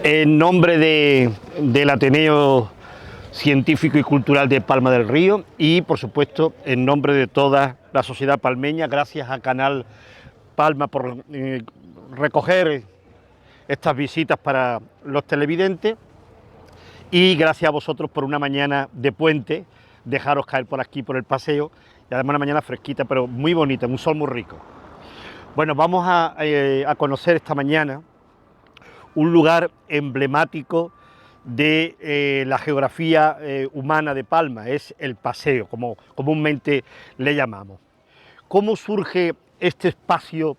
En nombre del Ateneo Científico y Cultural de Palma del Río y, por supuesto, en nombre de toda la sociedad palmeña, gracias a Canal Palma por recoger estas visitas para los televidentes y gracias a vosotros por una mañana de puente, dejaros caer por aquí, por el paseo, y además una mañana fresquita, pero muy bonita, un sol muy rico. Bueno, vamos a conocer esta mañana un lugar emblemático de la geografía humana de Palma, es el paseo, como comúnmente le llamamos. ¿Cómo surge este espacio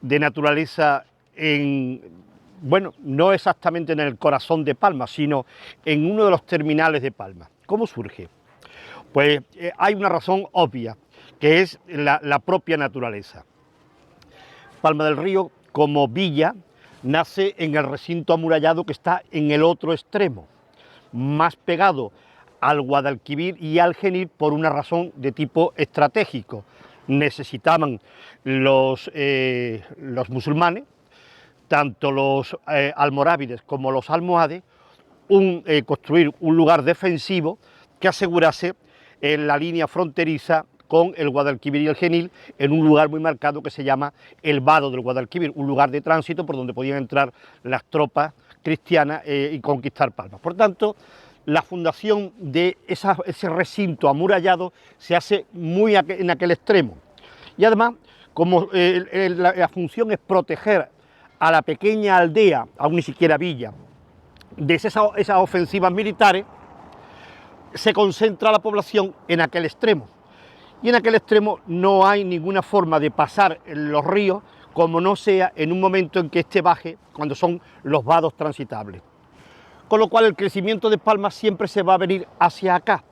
de naturaleza bueno, no exactamente en el corazón de Palma, sino en uno de los terminales de Palma? ¿Cómo surge? Pues hay una razón obvia, que es la propia naturaleza. Palma del Río, como villa, nace en el recinto amurallado que está en el otro extremo, más pegado al Guadalquivir y al Genil por una razón de tipo estratégico. Necesitaban los musulmanes, tanto los almorávides como los almohades, construir un lugar defensivo que asegurase la línea fronteriza con el Guadalquivir y el Genil, en un lugar muy marcado que se llama el Vado del Guadalquivir, un lugar de tránsito por donde podían entrar las tropas cristianas y conquistar Palma. Por tanto, la fundación de ese recinto amurallado se hace muy en aquel extremo. Y además, como la función es proteger a la pequeña aldea, aún ni siquiera villa, de esas ofensivas militares, se concentra la población en aquel extremo. Y en aquel extremo no hay ninguna forma de pasar los ríos como no sea en un momento en que éste baje, cuando son los vados transitables. Con lo cual el crecimiento de Palma siempre se va a venir hacia acá.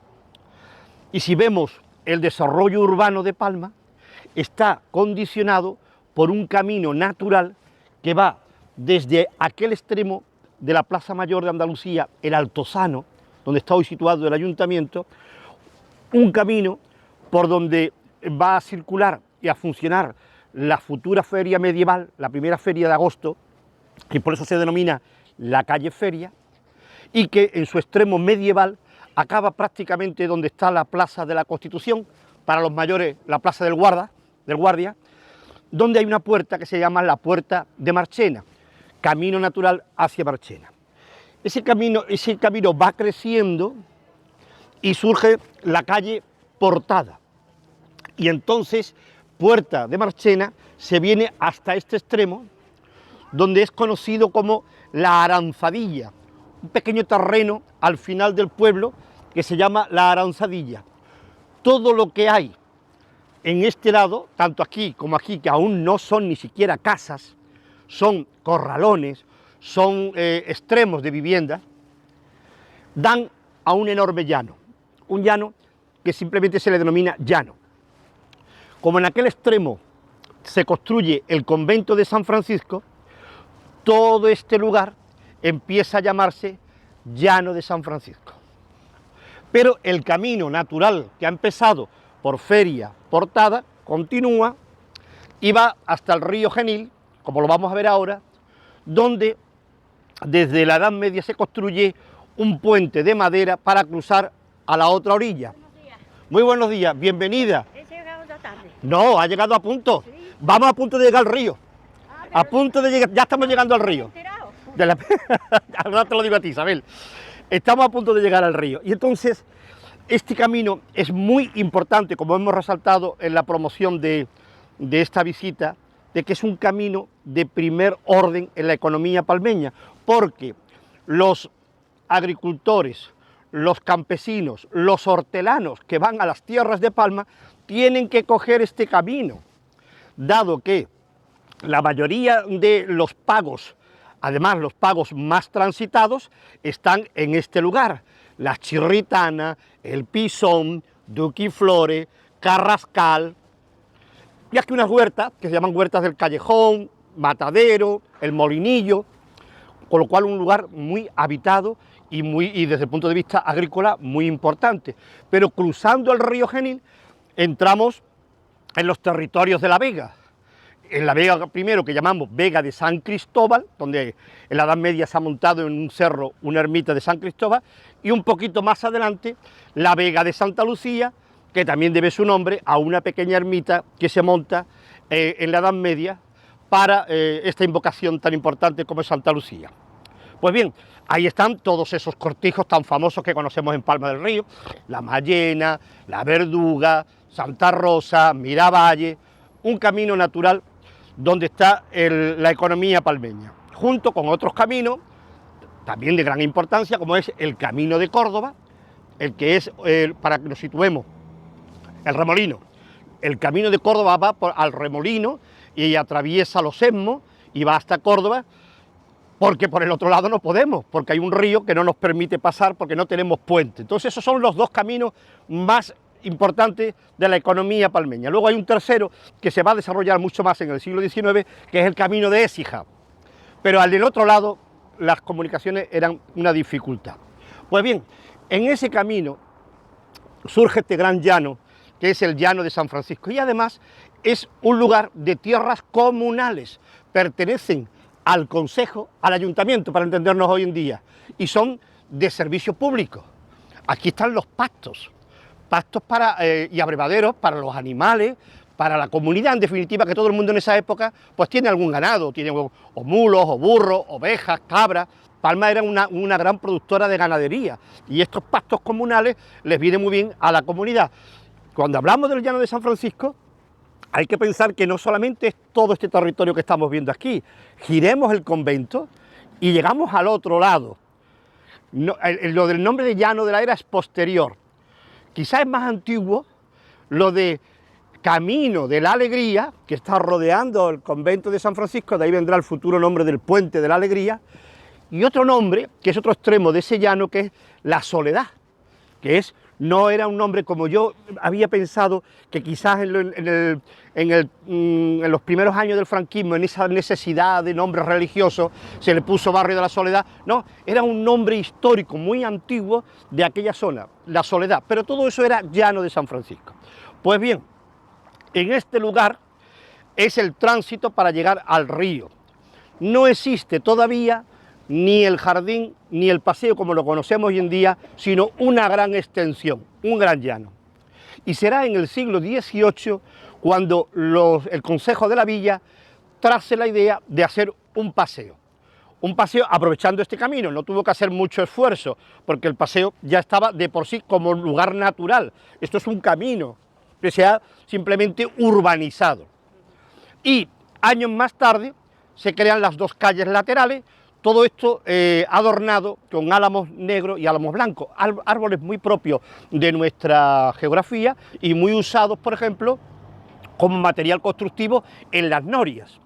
Y si vemos el desarrollo urbano de Palma, está condicionado por un camino natural que va desde aquel extremo de la Plaza Mayor de Andalucía, el Altozano, donde está hoy situado el ayuntamiento, un camino por donde va a circular y a funcionar la futura feria medieval, la primera feria de agosto, y por eso se denomina la calle Feria, y que en su extremo medieval acaba prácticamente donde está la Plaza de la Constitución, para los mayores la Plaza del Guardia, donde hay una puerta que se llama la Puerta de Marchena, camino natural hacia Marchena. Ese camino va creciendo y surge la calle Portada. Y entonces, Puerta de Marchena se viene hasta este extremo, donde es conocido como la Aranzadilla, un pequeño terreno al final del pueblo que se llama la Aranzadilla. Todo lo que hay en este lado, tanto aquí como aquí, que aún no son ni siquiera casas, son corralones, son extremos de vivienda, dan a un enorme llano, un llano que simplemente se le denomina llano. Como en aquel extremo se construye el convento de San Francisco, todo este lugar empieza a llamarse Llano de San Francisco. Pero el camino natural que ha empezado por Feria, Portada, continúa y va hasta el río Genil, como lo vamos a ver ahora, donde desde la Edad Media se construye un puente de madera para cruzar a la otra orilla. Buenos días. Muy buenos días, bienvenida. He llegado esta tarde. No, ha llegado a punto. Sí. Vamos a punto de llegar al río. Pero A punto de llegar, ya estamos llegando al río. enterado. Ahora te lo digo a ti, Isabel. Estamos a punto de llegar al río. Y entonces, este camino es muy importante, como hemos resaltado en la promoción de esta visita, de que es un camino de primer orden en la economía palmeña, porque los agricultores, los campesinos, los hortelanos que van a las tierras de Palma, tienen que coger este camino, dado que la mayoría de los pagos, además los pagos más transitados, están en este lugar: La Chirritana, El Pisón, Duquiflore, Carrascal, y aquí unas huertas que se llaman Huertas del Callejón, Matadero, El Molinillo, con lo cual un lugar muy habitado y desde el punto de vista agrícola muy importante. Pero cruzando el río Genil entramos en los territorios de La Vega, en la vega primero, que llamamos Vega de San Cristóbal, donde en la Edad Media se ha montado en un cerro una ermita de San Cristóbal, y un poquito más adelante la Vega de Santa Lucía, que también debe su nombre a una pequeña ermita que se monta en la Edad Media para esta invocación tan importante como es Santa Lucía. Pues bien, ahí están todos esos cortijos tan famosos que conocemos en Palma del Río, la Mallena, la Verduga, Santa Rosa, Miravalle, un camino natural donde está la economía palmeña, junto con otros caminos, también de gran importancia, como es el Camino de Córdoba, el que es, para que nos situemos, el Remolino. El Camino de Córdoba va al Remolino y atraviesa los Sesmos y va hasta Córdoba, porque por el otro lado no podemos, porque hay un río que no nos permite pasar porque no tenemos puente. Entonces esos son los dos caminos más importante de la economía palmeña. Luego hay un tercero que se va a desarrollar mucho más en el siglo XIX, que es el Camino de Écija, pero al del otro lado las comunicaciones eran una dificultad. Pues bien, en ese camino surge este gran llano, que es el Llano de San Francisco, y además es un lugar de tierras comunales, pertenecen al Consejo, al Ayuntamiento, para entendernos hoy en día, y son de servicio público. Aquí están los pastos y abrevaderos para los animales, para la comunidad, en definitiva, que todo el mundo en esa época pues tiene algún ganado, tiene o mulos, o burros, ovejas, cabras. Palma era una gran productora de ganadería y estos pastos comunales les viene muy bien a la comunidad. Cuando hablamos del Llano de San Francisco, hay que pensar que no solamente es todo este territorio que estamos viendo aquí, giremos el convento y llegamos al otro lado. Lo del nombre de Llano de la Era es posterior. Quizás es más antiguo lo de Camino de la Alegría, que está rodeando el convento de San Francisco, de ahí vendrá el futuro nombre del Puente de la Alegría, y otro nombre, que es otro extremo de ese llano, que es la Soledad, que no era un nombre como yo había pensado, que quizás en los primeros años del franquismo, en esa necesidad de nombre religioso, se le puso Barrio de la Soledad. No, era un nombre histórico muy antiguo de aquella zona, la Soledad, pero todo eso era Llano de San Francisco. Pues bien, en este lugar es el tránsito para llegar al río. No existe todavía ni el jardín ni el paseo como lo conocemos hoy en día, sino una gran extensión, un gran llano. Y será en el siglo XVIII cuando el Consejo de la Villa trace la idea de hacer un paseo aprovechando este camino. No tuvo que hacer mucho esfuerzo, porque el paseo ya estaba de por sí como lugar natural. Esto es un camino que se ha simplemente urbanizado. Y años más tarde se crean las dos calles laterales, todo esto adornado con álamos negros y álamos blancos, árboles muy propios de nuestra geografía y muy usados, por ejemplo, como material constructivo en las norias.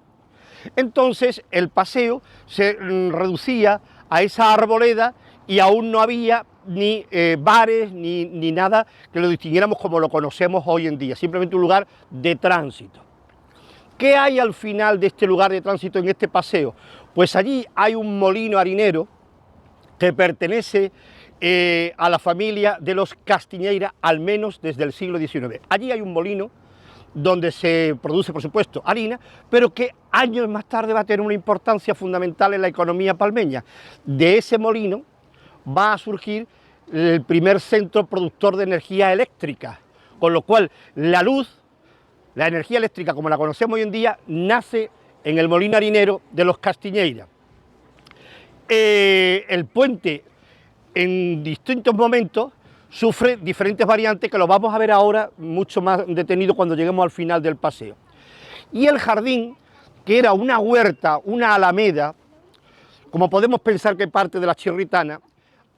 Entonces el paseo se reducía a esa arboleda y aún no había ni bares ni nada que lo distinguiéramos como lo conocemos hoy en día, simplemente un lugar de tránsito. ¿Qué hay al final de este lugar de tránsito en este paseo? Pues allí hay un molino harinero que pertenece a la familia de los Castiñeira, al menos desde el siglo XIX. Allí hay un molino donde se produce, por supuesto, harina, pero que años más tarde va a tener una importancia fundamental en la economía palmeña. De ese molino va a surgir el primer centro productor de energía eléctrica, con lo cual la energía eléctrica como la conocemos hoy en día nace en el molino harinero de los Castiñeira. El puente en distintos momentos sufre diferentes variantes que lo vamos a ver ahora mucho más detenido cuando lleguemos al final del paseo. Y el jardín, que era una huerta, una alameda, como podemos pensar que parte de la Chirritana,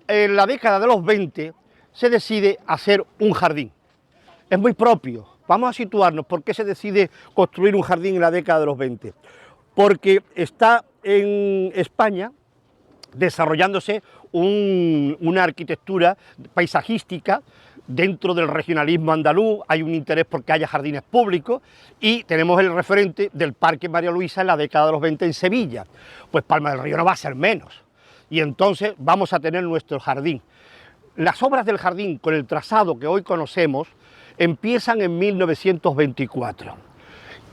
en la década de los 20 se decide hacer un jardín. Es muy propio. Vamos a situarnos. ¿Por qué se decide construir un jardín en la década de los 20? Porque está en España desarrollándose una arquitectura paisajística dentro del regionalismo andaluz. Hay un interés porque haya jardines públicos y tenemos el referente del Parque María Luisa en la década de los 20 en Sevilla. Pues Palma del Río no va a ser menos y entonces vamos a tener nuestro jardín. Las obras del jardín con el trazado que hoy conocemos empiezan en 1924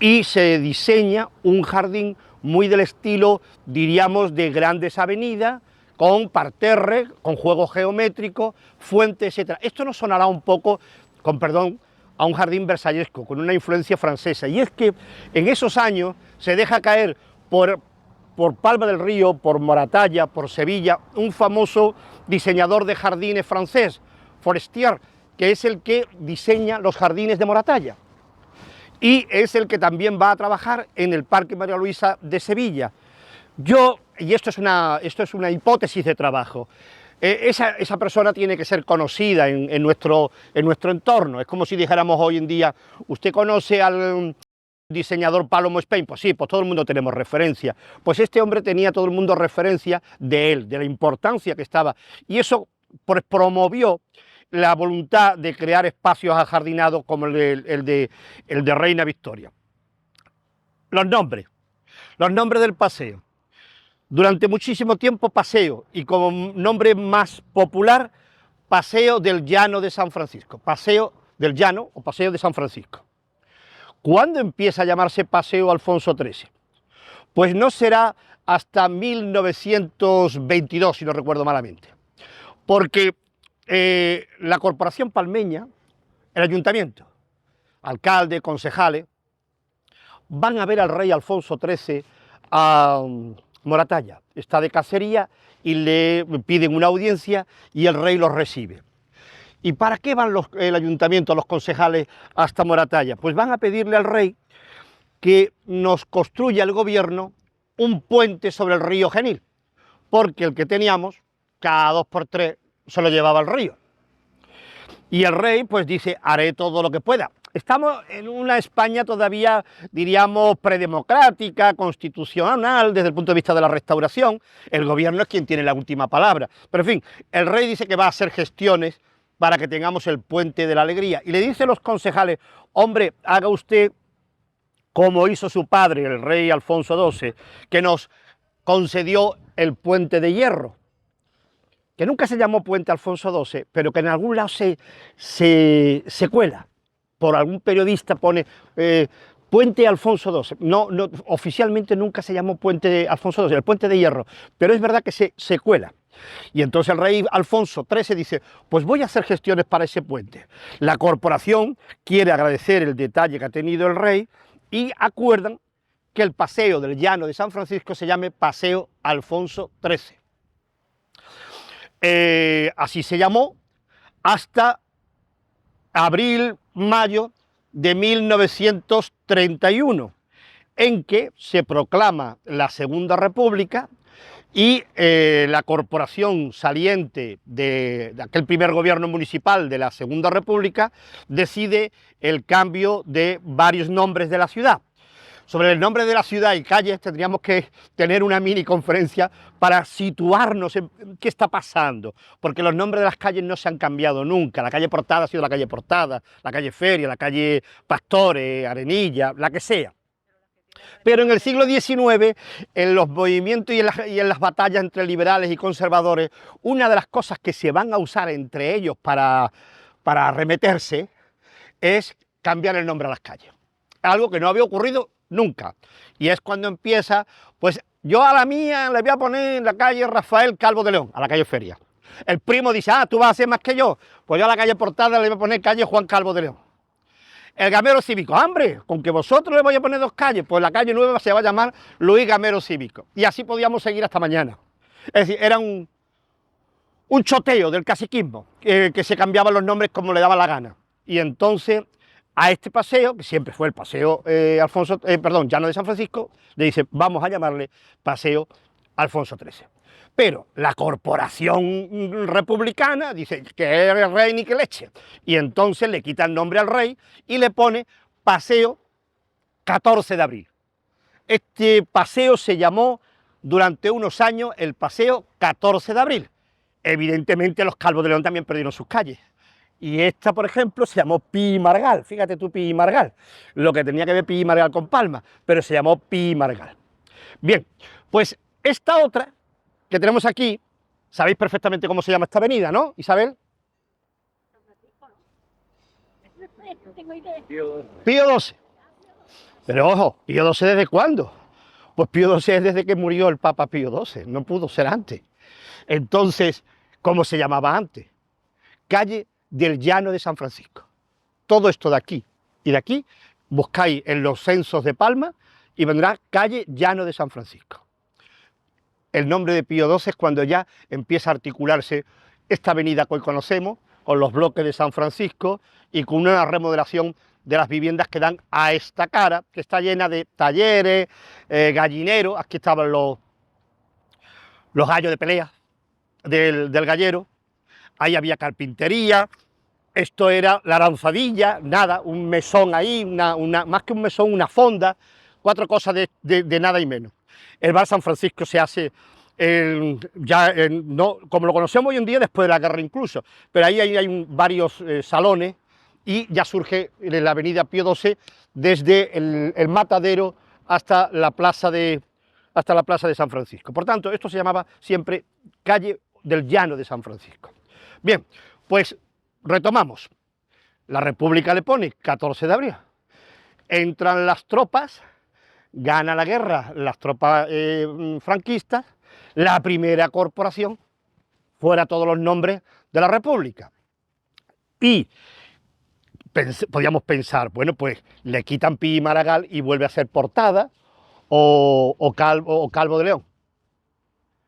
y se diseña un jardín muy del estilo, diríamos, de grandes avenidas, con parterre, con juegos geométricos, fuentes, etc. Esto nos sonará un poco, con perdón, a un jardín versallesco, con una influencia francesa. Y es que en esos años se deja caer por Palma del Río, por Moratalla, por Sevilla, un famoso diseñador de jardines francés, Forestier, que es el que diseña los jardines de Moratalla. Y es el que también va a trabajar en el Parque María Luisa de Sevilla. Y esto es una hipótesis de trabajo, esa persona tiene que ser conocida en nuestro entorno. Es como si dijéramos hoy en día, ¿usted conoce al diseñador Palomo Spain? Pues sí, pues todo el mundo tenemos referencia. Pues este hombre tenía todo el mundo referencia de él, de la importancia que estaba. Y eso promovió la voluntad de crear espacios ajardinados como el de Reina Victoria. Los nombres del paseo. Durante muchísimo tiempo Paseo, y como nombre más popular, Paseo del Llano de San Francisco, Paseo del Llano o Paseo de San Francisco. ¿Cuándo empieza a llamarse Paseo Alfonso XIII? Pues no será hasta 1922, si no recuerdo malamente, porque la Corporación Palmeña, el Ayuntamiento, alcalde, concejales, van a ver al rey Alfonso XIII a Moratalla, está de cacería y le piden una audiencia y el rey los recibe. ¿Y para qué van el ayuntamiento, los concejales hasta Moratalla? Pues van a pedirle al rey que nos construya el gobierno un puente sobre el río Genil, porque el que teníamos, cada 2 por 3 se lo llevaba al río. Y el rey pues dice, haré todo lo que pueda. Estamos en una España todavía, diríamos, predemocrática, constitucional, desde el punto de vista de la restauración. El gobierno es quien tiene la última palabra. Pero en fin, el rey dice que va a hacer gestiones para que tengamos el puente de la alegría. Y le dice a los concejales, hombre, haga usted como hizo su padre, el rey Alfonso XII, que nos concedió el puente de hierro, que nunca se llamó puente Alfonso XII, pero que en algún lado se cuela. Por algún periodista pone puente Alfonso XII. No, oficialmente nunca se llamó puente de Alfonso XII, el puente de hierro, pero es verdad que se cuela. Y entonces el rey Alfonso XIII dice, pues voy a hacer gestiones para ese puente. La corporación quiere agradecer el detalle que ha tenido el rey y acuerdan que el paseo del Llano de San Francisco se llame Paseo Alfonso XIII. Así se llamó hasta abril, mayo de 1931, en que se proclama la Segunda República y la corporación saliente de aquel primer gobierno municipal de la Segunda República decide el cambio de varios nombres de la ciudad. Sobre el nombre de la ciudad y calles tendríamos que tener una mini conferencia para situarnos en qué está pasando, porque los nombres de las calles no se han cambiado nunca. La calle Portada ha sido la calle Portada, la calle Feria, la calle Pastores, Arenilla, la que sea. Pero en el siglo XIX, en los movimientos y en las batallas entre liberales y conservadores, una de las cosas que se van a usar entre ellos para arremeterse es cambiar el nombre a las calles. Algo que no había ocurrido nunca. Y es cuando empieza, pues yo a la mía le voy a poner en la calle Rafael Calvo de León, a la calle Feria. El primo dice, tú vas a hacer más que yo, pues yo a la calle Portada le voy a poner calle Juan Calvo de León. El Gamero Cívico, hombre, con que vosotros le voy a poner 2 calles, pues la calle nueva se va a llamar Luis Gamero Cívico. Y así podíamos seguir hasta mañana. Es decir, era un choteo del caciquismo, que se cambiaban los nombres como le daba la gana. Y entonces a este paseo, que siempre fue el paseo Llano de San Francisco, le dice, vamos a llamarle Paseo Alfonso XIII. Pero la corporación republicana dice que es el rey ni que leche. Y entonces le quita el nombre al rey y le pone Paseo 14 de abril. Este paseo se llamó durante unos años el Paseo 14 de abril. Evidentemente los Calvos de León también perdieron sus calles. Y esta, por ejemplo, se llamó Pi y Margal. Fíjate tú, Pi y Margal. Lo que tenía que ver Pi y Margal con Palma, pero se llamó Pi y Margal. Bien, pues esta otra que tenemos aquí, sabéis perfectamente cómo se llama esta avenida, ¿no, Isabel? Pío XII. Pero ojo, Pío XII ¿desde cuándo? Pues Pío XII es desde que murió el Papa Pío XII, no pudo ser antes. Entonces, ¿cómo se llamaba antes? Calle del Llano de San Francisco. Todo esto de aquí y de aquí, buscáis en los censos de Palma y vendrá calle Llano de San Francisco. El nombre de Pío XII es cuando ya empieza a articularse esta avenida que hoy conocemos, con los bloques de San Francisco y con una remodelación de las viviendas que dan a esta cara, que está llena de talleres, gallineros. Aquí estaban los gallos de pelea del gallero, ahí había carpintería, esto era la aranzadilla, nada, un mesón ahí, más que un mesón, una fonda, 4 cosas de nada y menos. El bar San Francisco se hace no, como lo conocemos hoy en día, después de la guerra incluso, pero ahí hay varios salones y ya surge en la avenida Pío XII desde el Matadero hasta la plaza de San Francisco. Por tanto, esto se llamaba siempre calle del Llano de San Francisco. Bien, pues retomamos. La República le pone 14 de abril. Entran las tropas, gana la guerra las tropas franquistas, la primera corporación, fuera todos los nombres de la República. Y podíamos pensar, bueno, pues le quitan Pi y Maragall y vuelve a ser Portada o Calvo de León.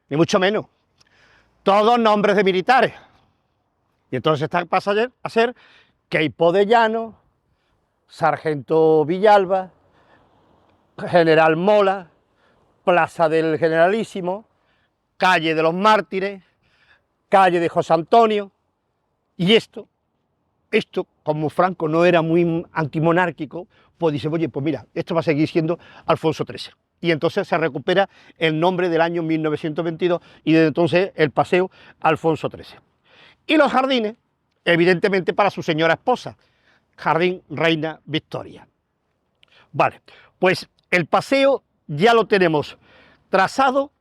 Ni mucho menos. Todos nombres de militares. Y entonces pasa a ser Queipo de Llano, Sargento Villalba, General Mola, Plaza del Generalísimo, Calle de los Mártires, Calle de José Antonio. Y esto, como Franco no era muy antimonárquico, pues dice, oye, pues mira, esto va a seguir siendo Alfonso XIII. Y entonces se recupera el nombre del año 1922 y desde entonces el paseo Alfonso XIII. Y los jardines, evidentemente para su señora esposa, Jardín Reina Victoria. Vale, pues el paseo ya lo tenemos trazado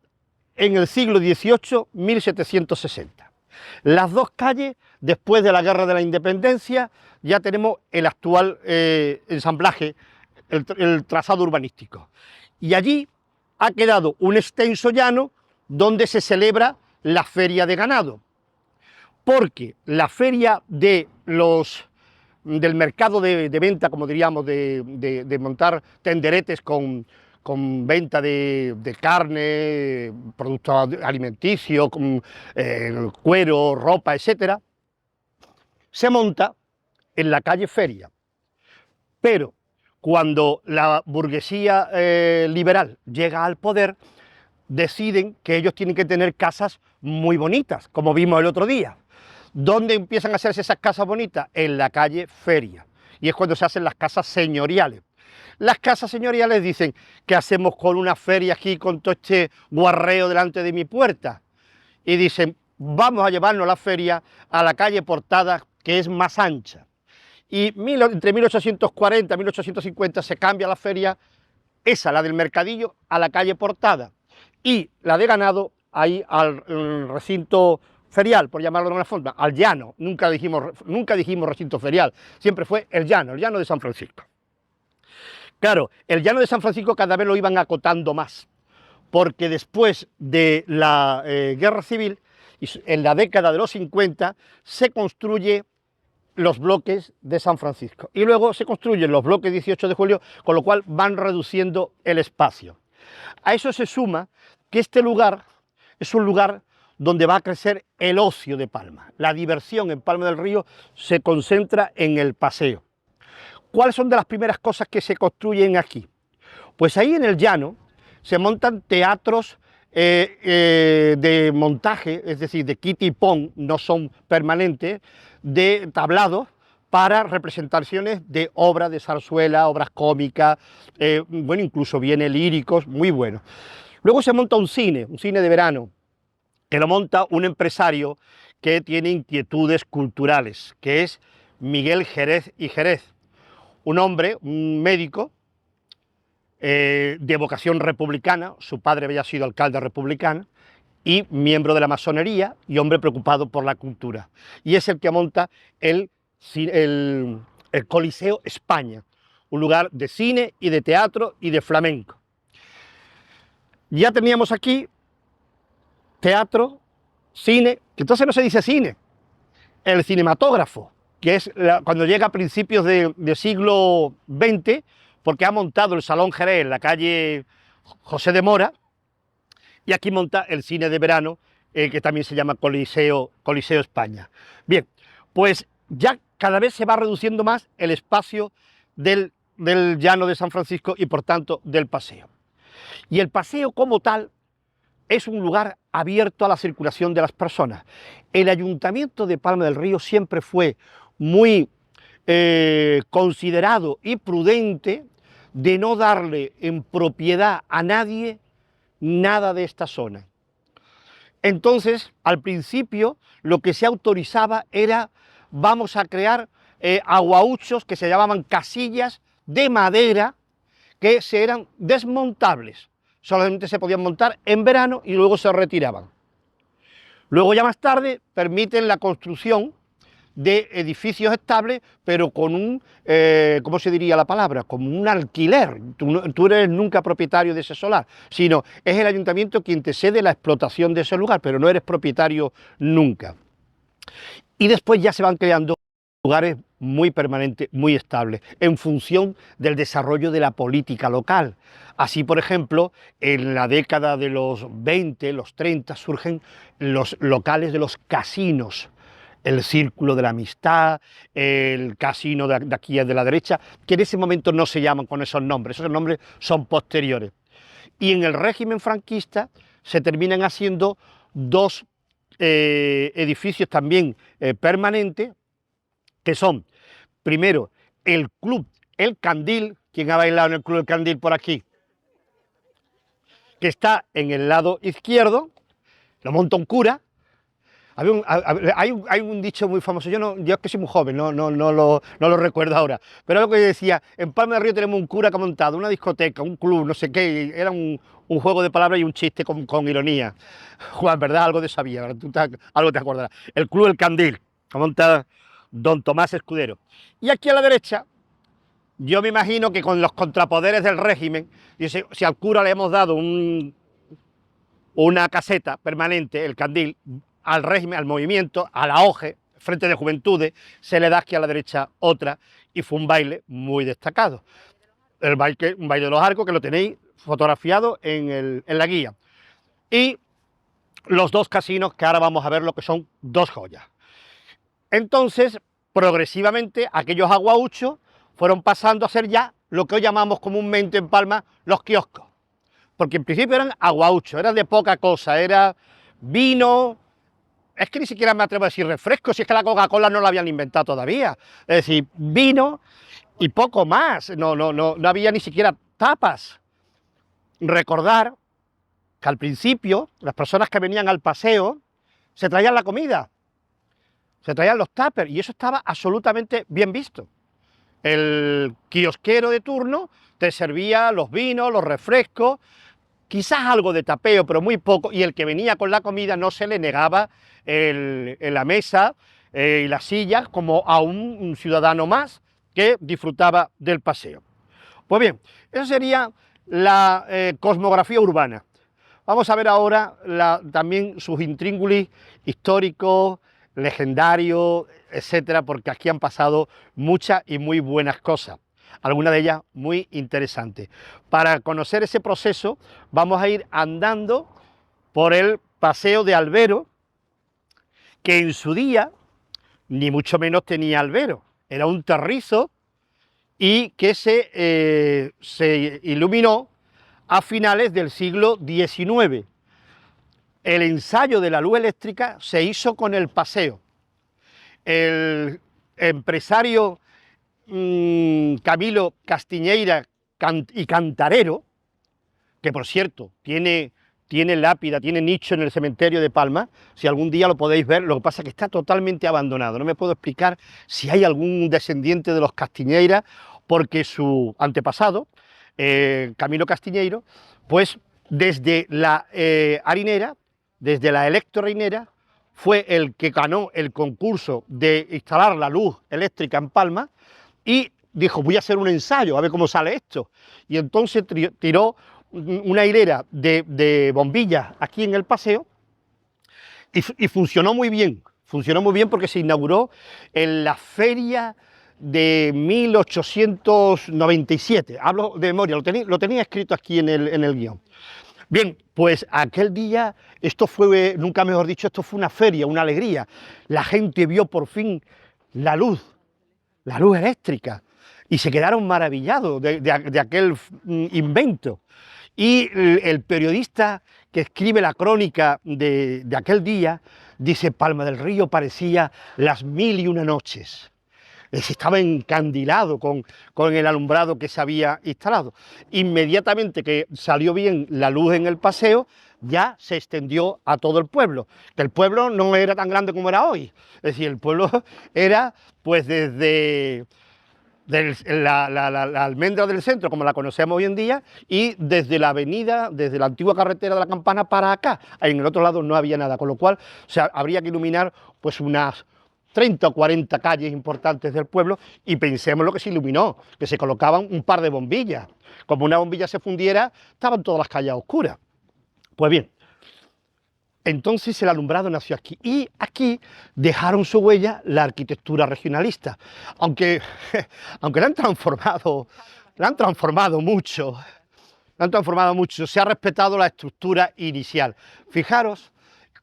en el siglo XVIII, 1760. Las dos calles, después de la Guerra de la Independencia, ya tenemos el actual ensamblaje, el trazado urbanístico. Y allí ha quedado un extenso llano donde se celebra la feria de ganado, porque la feria del mercado de venta, como diríamos, de montar tenderetes con venta de carne, productos alimenticios, cuero, ropa, etcétera, se monta en la calle Feria. Pero cuando la burguesía liberal llega al poder, deciden que ellos tienen que tener casas muy bonitas, como vimos el otro día. ¿Dónde empiezan a hacerse esas casas bonitas? En la calle Feria. Y es cuando se hacen las casas señoriales. Las casas señoriales dicen, ¿qué hacemos con una feria aquí, con todo este guarreo delante de mi puerta? Y dicen, vamos a llevarnos la feria a la calle Portada, que es más ancha. Y entre 1840 y 1850 se cambia la feria, esa, la del Mercadillo, a la calle Portada. Y la de ganado, ahí al recinto ferial, por llamarlo de alguna forma, al llano. Nunca dijimos recinto ferial, siempre fue el llano de San Francisco. Claro, el llano de San Francisco cada vez lo iban acotando más, porque después de la Guerra Civil, en la década de los 50, se construye los bloques de San Francisco y luego se construyen los bloques 18 de julio, con lo cual van reduciendo el espacio. A eso se suma que este lugar es un lugar donde va a crecer el ocio de Palma. La diversión en Palma del Río se concentra en el paseo. ¿Cuáles son de las primeras cosas que se construyen aquí? Pues ahí en el llano se montan teatros de montaje, es decir, de quita y pon, no son permanentes, de tablados para representaciones de obras de zarzuela, obras cómicas, bueno, incluso bienes líricos, muy buenos. Luego se monta un cine de verano, que lo monta un empresario que tiene inquietudes culturales, que es Miguel Jerez y Jerez, un hombre, un médico, de vocación republicana. Su padre había sido alcalde republicano y miembro de la masonería y hombre preocupado por la cultura. Y es el que monta el Coliseo España, un lugar de cine y de teatro y de flamenco. Ya teníamos aquí teatro, cine, que entonces no se dice cine, el cinematógrafo, que es cuando llega a principios de siglo XX, porque ha montado el Salón Jerez en la calle José de Mora, y aquí monta el cine de verano, que también se llama Coliseo España. Bien, pues ya cada vez se va reduciendo más el espacio del llano de San Francisco y por tanto del paseo. Y el paseo como tal es un lugar abierto a la circulación de las personas. El Ayuntamiento de Palma del Río siempre fue muy considerado y prudente de no darle en propiedad a nadie nada de esta zona. Entonces, al principio, lo que se autorizaba era, vamos a crear aguauchos que se llamaban casillas de madera que eran desmontables. Solamente se podían montar en verano y luego se retiraban. Luego ya más tarde permiten la construcción de edificios estables, pero con un, ¿cómo se diría la palabra? Como un alquiler. Tú no eres nunca propietario de ese solar, sino es el ayuntamiento quien te cede la explotación de ese lugar, pero no eres propietario nunca. Y después ya se van creando lugares muy permanentes, muy estables, en función del desarrollo de la política local. Así, por ejemplo, en la década de los 20, los 30, surgen los locales de los casinos, el Círculo de la Amistad, el casino de aquí de la derecha, que en ese momento no se llaman con esos nombres son posteriores. Y en el régimen franquista se terminan haciendo dos edificios también permanentes, que son, primero, el Club El Candil. ¿Quién ha bailado en el Club El Candil por aquí? Que está en el lado izquierdo, lo monta un cura. Hay un dicho muy famoso, yo es que soy muy joven, no lo recuerdo ahora, pero algo que decía, en Palma del Río tenemos un cura que ha montado una discoteca, un club, no sé qué, era un juego de palabras y un chiste con ironía. Juan, ¿verdad? Algo de eso había, algo te acordarás. El Club El Candil, que ha montado don Tomás Escudero. Y aquí a la derecha, yo me imagino que con los contrapoderes del régimen, dice, si al cura le hemos dado una caseta permanente, el Candil, al régimen, al movimiento, a la OGE, Frente de Juventudes, se le da aquí a la derecha otra, y fue un baile muy destacado. Un baile de los arcos, que lo tenéis fotografiado en la guía. Y los dos casinos, que ahora vamos a ver lo que son dos joyas. Entonces, progresivamente, aquellos aguauchos fueron pasando a ser ya lo que hoy llamamos comúnmente en Palma los kioscos. Porque en principio eran aguauchos, eran de poca cosa, era vino. Es que ni siquiera me atrevo a decir refresco, si es que la Coca-Cola no la habían inventado todavía. Es decir, vino y poco más, no había ni siquiera tapas. Recordar que al principio las personas que venían al paseo se traían la comida, se traían los tuppers, y eso estaba absolutamente bien visto. El kiosquero de turno te servía los vinos, los refrescos, quizás algo de tapeo, pero muy poco, y el que venía con la comida no se le negaba la mesa y las sillas como a un ciudadano más que disfrutaba del paseo. Pues bien, eso sería la cosmografía urbana. Vamos a ver ahora también sus intríngulis históricos, legendarios, etcétera, porque aquí han pasado muchas y muy buenas cosas, algunas de ellas muy interesantes. Para conocer ese proceso vamos a ir andando por el Paseo de Albero, que en su día ni mucho menos tenía albero, era un terrizo y que se iluminó a finales del siglo XIX. El ensayo de la luz eléctrica se hizo con el paseo. El empresario Camilo Castiñeira y cantarero, que por cierto tiene lápida, tiene nicho en el cementerio de Palma, si algún día lo podéis ver, lo que pasa es que está totalmente abandonado, no me puedo explicar si hay algún descendiente de los Castiñeira, porque su antepasado, Camilo Castiñeiro, pues desde la harinera, desde la electroharinera, fue el que ganó el concurso de instalar la luz eléctrica en Palma, y dijo, voy a hacer un ensayo, a ver cómo sale esto. Y entonces tiró una hilera de bombillas aquí en el paseo y funcionó muy bien. Funcionó muy bien porque se inauguró en la feria de 1897. Hablo de memoria, lo tenía escrito aquí en el guión. Bien, pues aquel día, esto fue, nunca mejor dicho, esto fue una feria, una alegría. La gente vio por fin la luz eléctrica, y se quedaron maravillados de aquel invento. Y el periodista que escribe la crónica de aquel día dice: Palma del Río parecía las 1001 noches. Estaba encandilado con el alumbrado que se había instalado. Inmediatamente que salió bien la luz en el paseo, ya se extendió a todo el pueblo, que el pueblo no era tan grande como era hoy. Es decir, el pueblo era pues desde la almendra del centro, como la conocemos hoy en día, y desde la avenida, desde la antigua carretera de la Campana para acá. En el otro lado no había nada, con lo cual habría que iluminar pues unas 30 o 40 calles importantes del pueblo, y pensemos lo que se iluminó, que se colocaban un par de bombillas. Como una bombilla se fundiera, estaban todas las calles oscuras. Pues bien, entonces el alumbrado nació aquí, y aquí dejaron su huella la arquitectura regionalista, aunque la han transformado mucho, se ha respetado la estructura inicial. Fijaros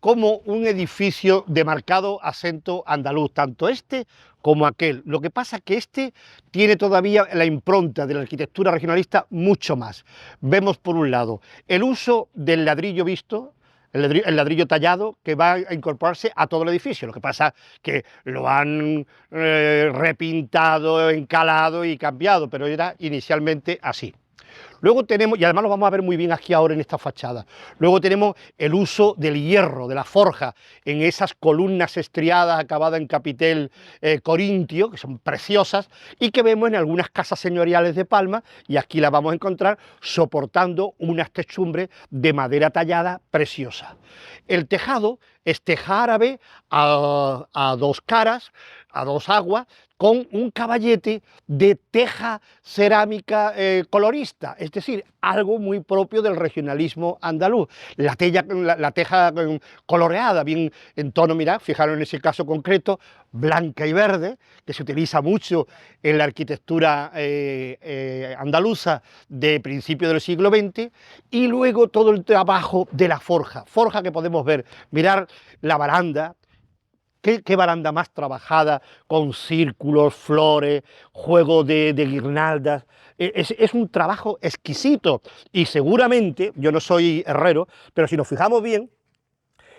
como un edificio de marcado acento andaluz, tanto este como aquel. Lo que pasa es que este tiene todavía la impronta de la arquitectura regionalista mucho más. Vemos por un lado el uso del ladrillo visto, el ladrillo tallado, que va a incorporarse a todo el edificio. Lo que pasa es que lo han repintado, encalado y cambiado, pero era inicialmente así. Luego tenemos, y además lo vamos a ver muy bien aquí ahora en esta fachada, luego tenemos el uso del hierro, de la forja, en esas columnas estriadas acabadas en capitel corintio, que son preciosas, y que vemos en algunas casas señoriales de Palma, y aquí las vamos a encontrar soportando unas techumbres de madera tallada preciosa. El tejado es teja árabe a dos caras, a dos aguas, con un caballete de teja cerámica colorista, es decir, algo muy propio del regionalismo andaluz. La teja coloreada, bien en tono, mirad, fijaros en ese caso concreto, blanca y verde, que se utiliza mucho en la arquitectura andaluza de principios del siglo XX, y luego todo el trabajo de la forja que podemos ver. Mirar la baranda. ¿Qué baranda más trabajada, con círculos, flores, juego de guirnaldas? Es un trabajo exquisito, y seguramente, yo no soy herrero, pero si nos fijamos bien,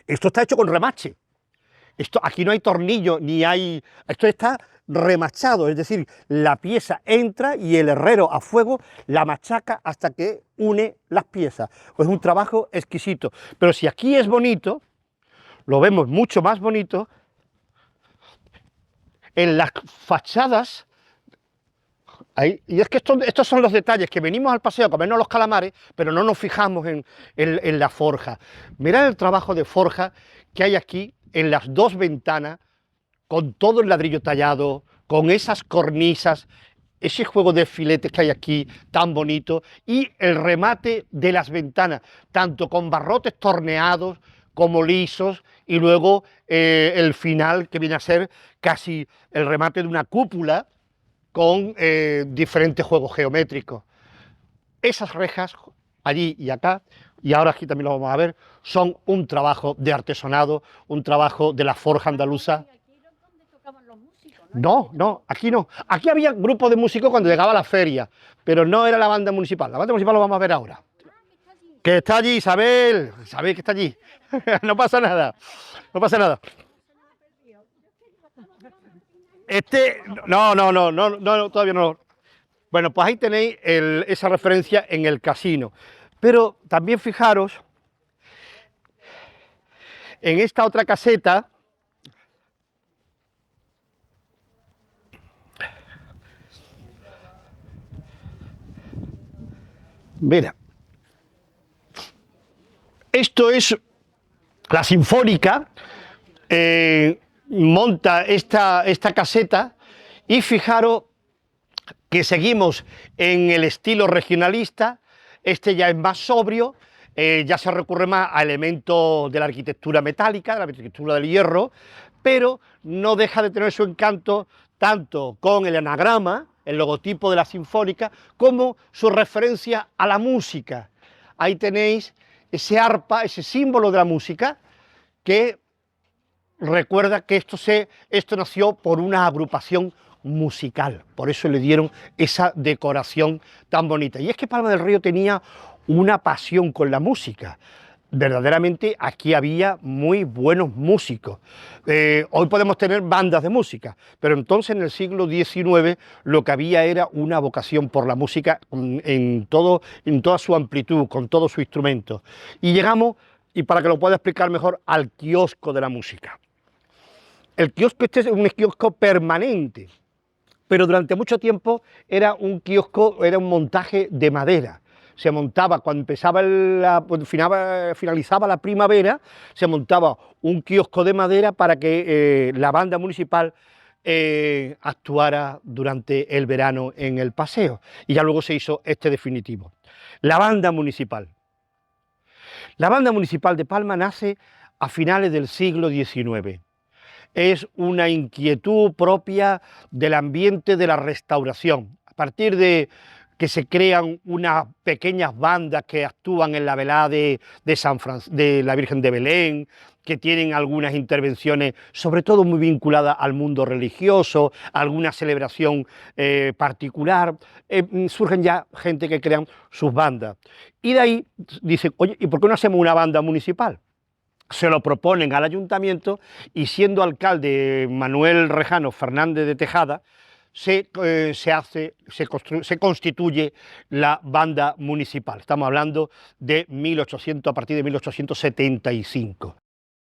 esto está hecho con remache. Aquí no hay tornillo, esto está remachado, es decir, la pieza entra y el herrero a fuego la machaca hasta que une las piezas. Pues es un trabajo exquisito. Pero si aquí es bonito, lo vemos mucho más bonito en las fachadas. Y es que estos son los detalles, que venimos al paseo a comernos los calamares, pero no nos fijamos en la forja. Mirad el trabajo de forja que hay aquí en las dos ventanas, con todo el ladrillo tallado, con esas cornisas, ese juego de filetes que hay aquí tan bonito, y el remate de las ventanas, tanto con barrotes torneados como lisos, y luego el final, que viene a ser casi el remate de una cúpula con diferentes juegos geométricos. Esas rejas, allí y acá, y ahora aquí también lo vamos a ver, son un trabajo de artesonado, un trabajo de la forja andaluza. No, aquí no. Aquí había grupos de músicos cuando llegaba a la feria, pero no era la banda municipal. La banda municipal lo vamos a ver ahora. Que está allí, Isabel que está allí. No pasa nada. No, todavía no. Bueno, pues ahí tenéis esa referencia en el casino. Pero también fijaros en esta otra caseta. Mira, esto es la Sinfónica, monta esta caseta, y fijaros que seguimos en el estilo regionalista. Este ya es más sobrio, ya se recurre más a elementos de la arquitectura metálica, de la arquitectura del hierro, pero no deja de tener su encanto tanto con el anagrama, el logotipo de la Sinfónica, como su referencia a la música. Ahí tenéis ese arpa, ese símbolo de la música, que recuerda que esto nació por una agrupación musical, por eso le dieron esa decoración tan bonita. Y es que Palma del Río tenía una pasión con la música. Verdaderamente aquí había muy buenos músicos. Hoy podemos tener bandas de música, pero entonces en el siglo XIX lo que había era una vocación por la música en toda su amplitud, con todo su instrumento. Y llegamos, y para que lo pueda explicar mejor, al kiosco de la música. El kiosco este es un kiosco permanente, pero durante mucho tiempo era un kiosco, era un montaje de madera. Se montaba cuando finalizaba la primavera, se montaba un kiosco de madera para que la banda municipal actuara durante el verano en el paseo, y ya luego se hizo este definitivo. La banda municipal. La banda municipal de Palma nace a finales del siglo XIX. Es una inquietud propia del ambiente de la restauración. A partir de que se crean unas pequeñas bandas que actúan en la velada de la Virgen de Belén, que tienen algunas intervenciones, sobre todo muy vinculadas al mundo religioso, alguna celebración particular, surgen ya gente que crean sus bandas. Y de ahí dicen, oye, ¿y por qué no hacemos una banda municipal? Se lo proponen al ayuntamiento, y siendo alcalde Manuel Rejano Fernández de Tejada, se constituye la banda municipal. Estamos hablando de a partir de 1875.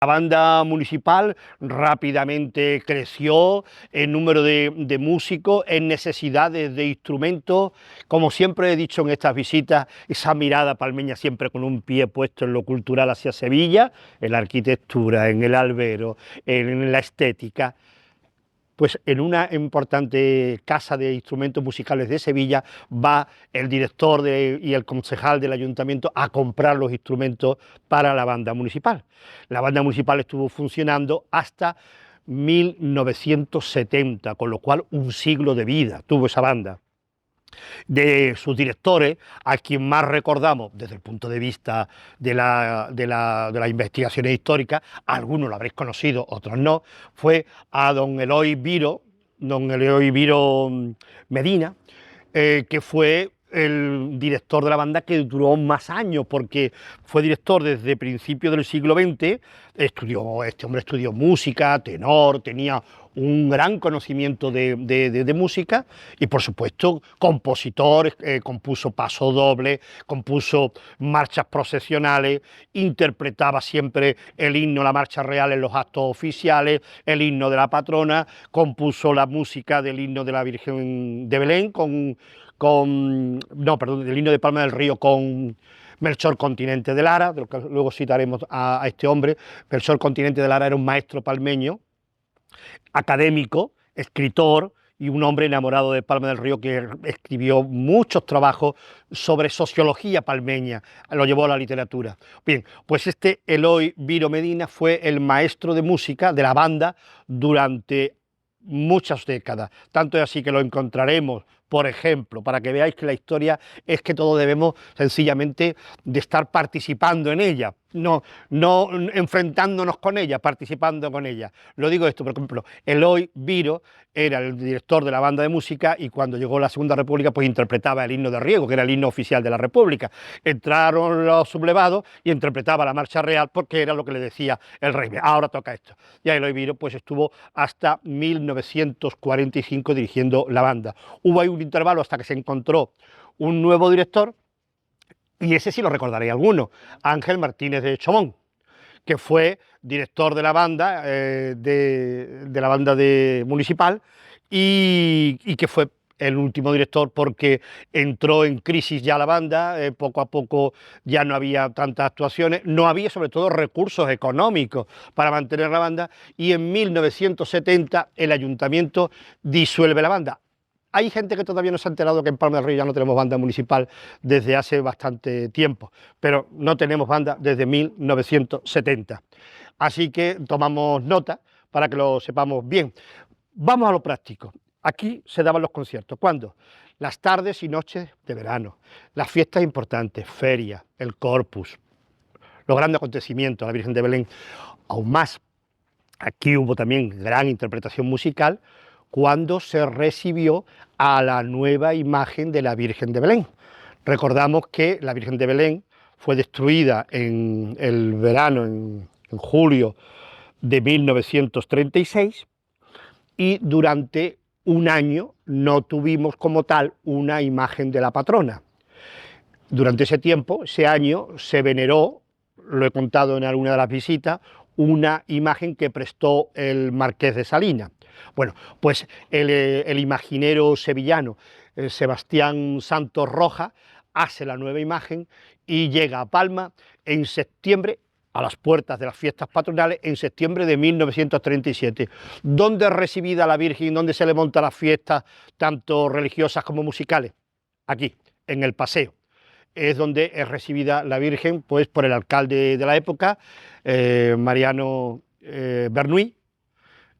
La banda municipal rápidamente creció en número de músicos, en necesidades de instrumentos. Como siempre he dicho en estas visitas, esa mirada palmeña siempre con un pie puesto en lo cultural hacia Sevilla, en la arquitectura, en el albero, en la estética. Pues en una importante casa de instrumentos musicales de Sevilla va el director y el concejal del ayuntamiento a comprar los instrumentos para la banda municipal. La banda municipal estuvo funcionando hasta 1970, con lo cual un siglo de vida tuvo esa banda. De sus directores, a quien más recordamos desde el punto de vista de las investigaciones históricas, algunos lo habréis conocido, otros no, fue a don Eloy Viro Medina, que fue el director de la banda que duró más años, porque fue director desde principios del siglo XX. Este hombre estudió música, tenor, tenía un gran conocimiento de música, y por supuesto compositor, compuso pasodobles, compuso marchas procesionales, interpretaba siempre el himno, la marcha real en los actos oficiales, el himno de la patrona, compuso la música del himno de la Virgen de Belén del himno de Palma del Río con Melchor Continente de Lara, de lo que luego citaremos a este hombre. Melchor Continente de Lara era un maestro palmeño, académico, escritor y un hombre enamorado de Palma del Río, que escribió muchos trabajos sobre sociología palmeña, lo llevó a la literatura. Bien, pues este Eloy Viro Medina fue el maestro de música de la banda durante muchas décadas, tanto es así que lo encontraremos, por ejemplo, para que veáis que la historia es que todos debemos sencillamente de estar participando en ella, no enfrentándonos con ella, participando con ella. Lo digo esto, por ejemplo, Eloy Viro era el director de la banda de música, y cuando llegó la Segunda República pues interpretaba el himno de Riego, que era el himno oficial de la República. Entraron los sublevados y interpretaba la marcha real, porque era lo que le decía el rey. Ahora toca esto. Y Eloy Viro pues estuvo hasta 1945 dirigiendo la banda. Hubo ahí un intervalo hasta que se encontró un nuevo director, y ese sí lo recordaréis alguno, Ángel Martínez de Chomón, que fue director de la banda, municipal, y que fue el último director porque entró en crisis ya la banda, poco a poco ya no había tantas actuaciones, no había sobre todo recursos económicos para mantener la banda, y en 1970 el ayuntamiento disuelve la banda. hay gente que todavía no se ha enterado que en Palma del Río ya no tenemos banda municipal desde hace bastante tiempo, pero no tenemos banda desde 1970. Así que tomamos nota para que lo sepamos bien. Vamos a lo práctico. Aquí se daban los conciertos. ¿Cuándo? Las tardes y noches de verano, las fiestas importantes, ferias, el Corpus, los grandes acontecimientos, la Virgen de Belén, aún más. Aquí hubo también gran interpretación musical cuando se recibió a la nueva imagen de la Virgen de Belén. Recordamos que la Virgen de Belén fue destruida en el verano, en julio de 1936, y durante un año no tuvimos como tal una imagen de la patrona. Durante ese tiempo, ese año, se veneró, lo he contado en alguna de las visitas, una imagen que prestó el Marqués de Salinas. Bueno, pues el imaginero sevillano Sebastián Santos Roja hace la nueva imagen y llega a Palma en septiembre, a las puertas de las fiestas patronales, en septiembre de 1937. ¿Dónde es recibida la Virgen? ¿Dónde se le montan las fiestas, tanto religiosas como musicales? Aquí, en el Paseo. Es donde es recibida la Virgen, pues, por el alcalde de la época, Mariano Bernuy,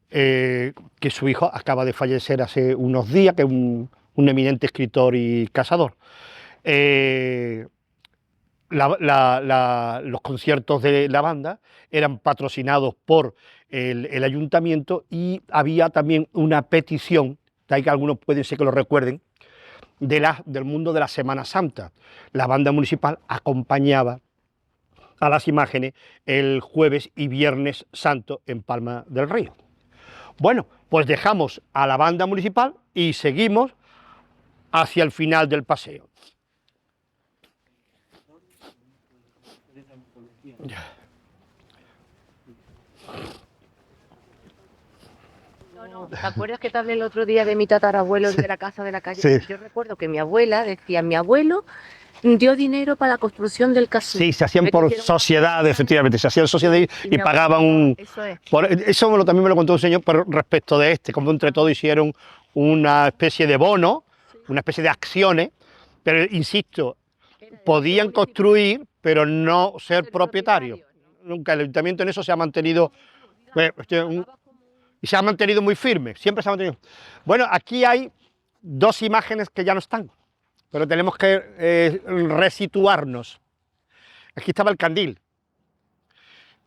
que su hijo acaba de fallecer hace unos días, que es un eminente escritor y cazador. Los conciertos de la banda eran patrocinados por el ayuntamiento, y había también una petición, de ahí que algunos pueden ser que lo recuerden, del mundo de la Semana Santa. La banda municipal acompañaba a las imágenes el jueves y viernes santo en Palma del Río. Bueno, pues dejamos a la banda municipal y seguimos hacia el final del paseo. ¿Te acuerdas que te hablé el otro día de mi tatarabuelo, de la casa de la calle? Sí. Yo recuerdo que mi abuela decía, mi abuelo dio dinero para la construcción del casino. Sí, se hacían por sociedades, efectivamente, se hacían sociedades y pagaban un... Eso es. Eso también me lo contó un señor respecto de como entre todos hicieron una especie de bono, una especie de acciones, pero insisto, podían construir, pero no ser propietarios. Nunca el ayuntamiento en eso se ha mantenido... y se ha mantenido muy firme, siempre se ha mantenido. Bueno, aquí hay dos imágenes que ya no están, pero tenemos que resituarnos. Aquí estaba el candil,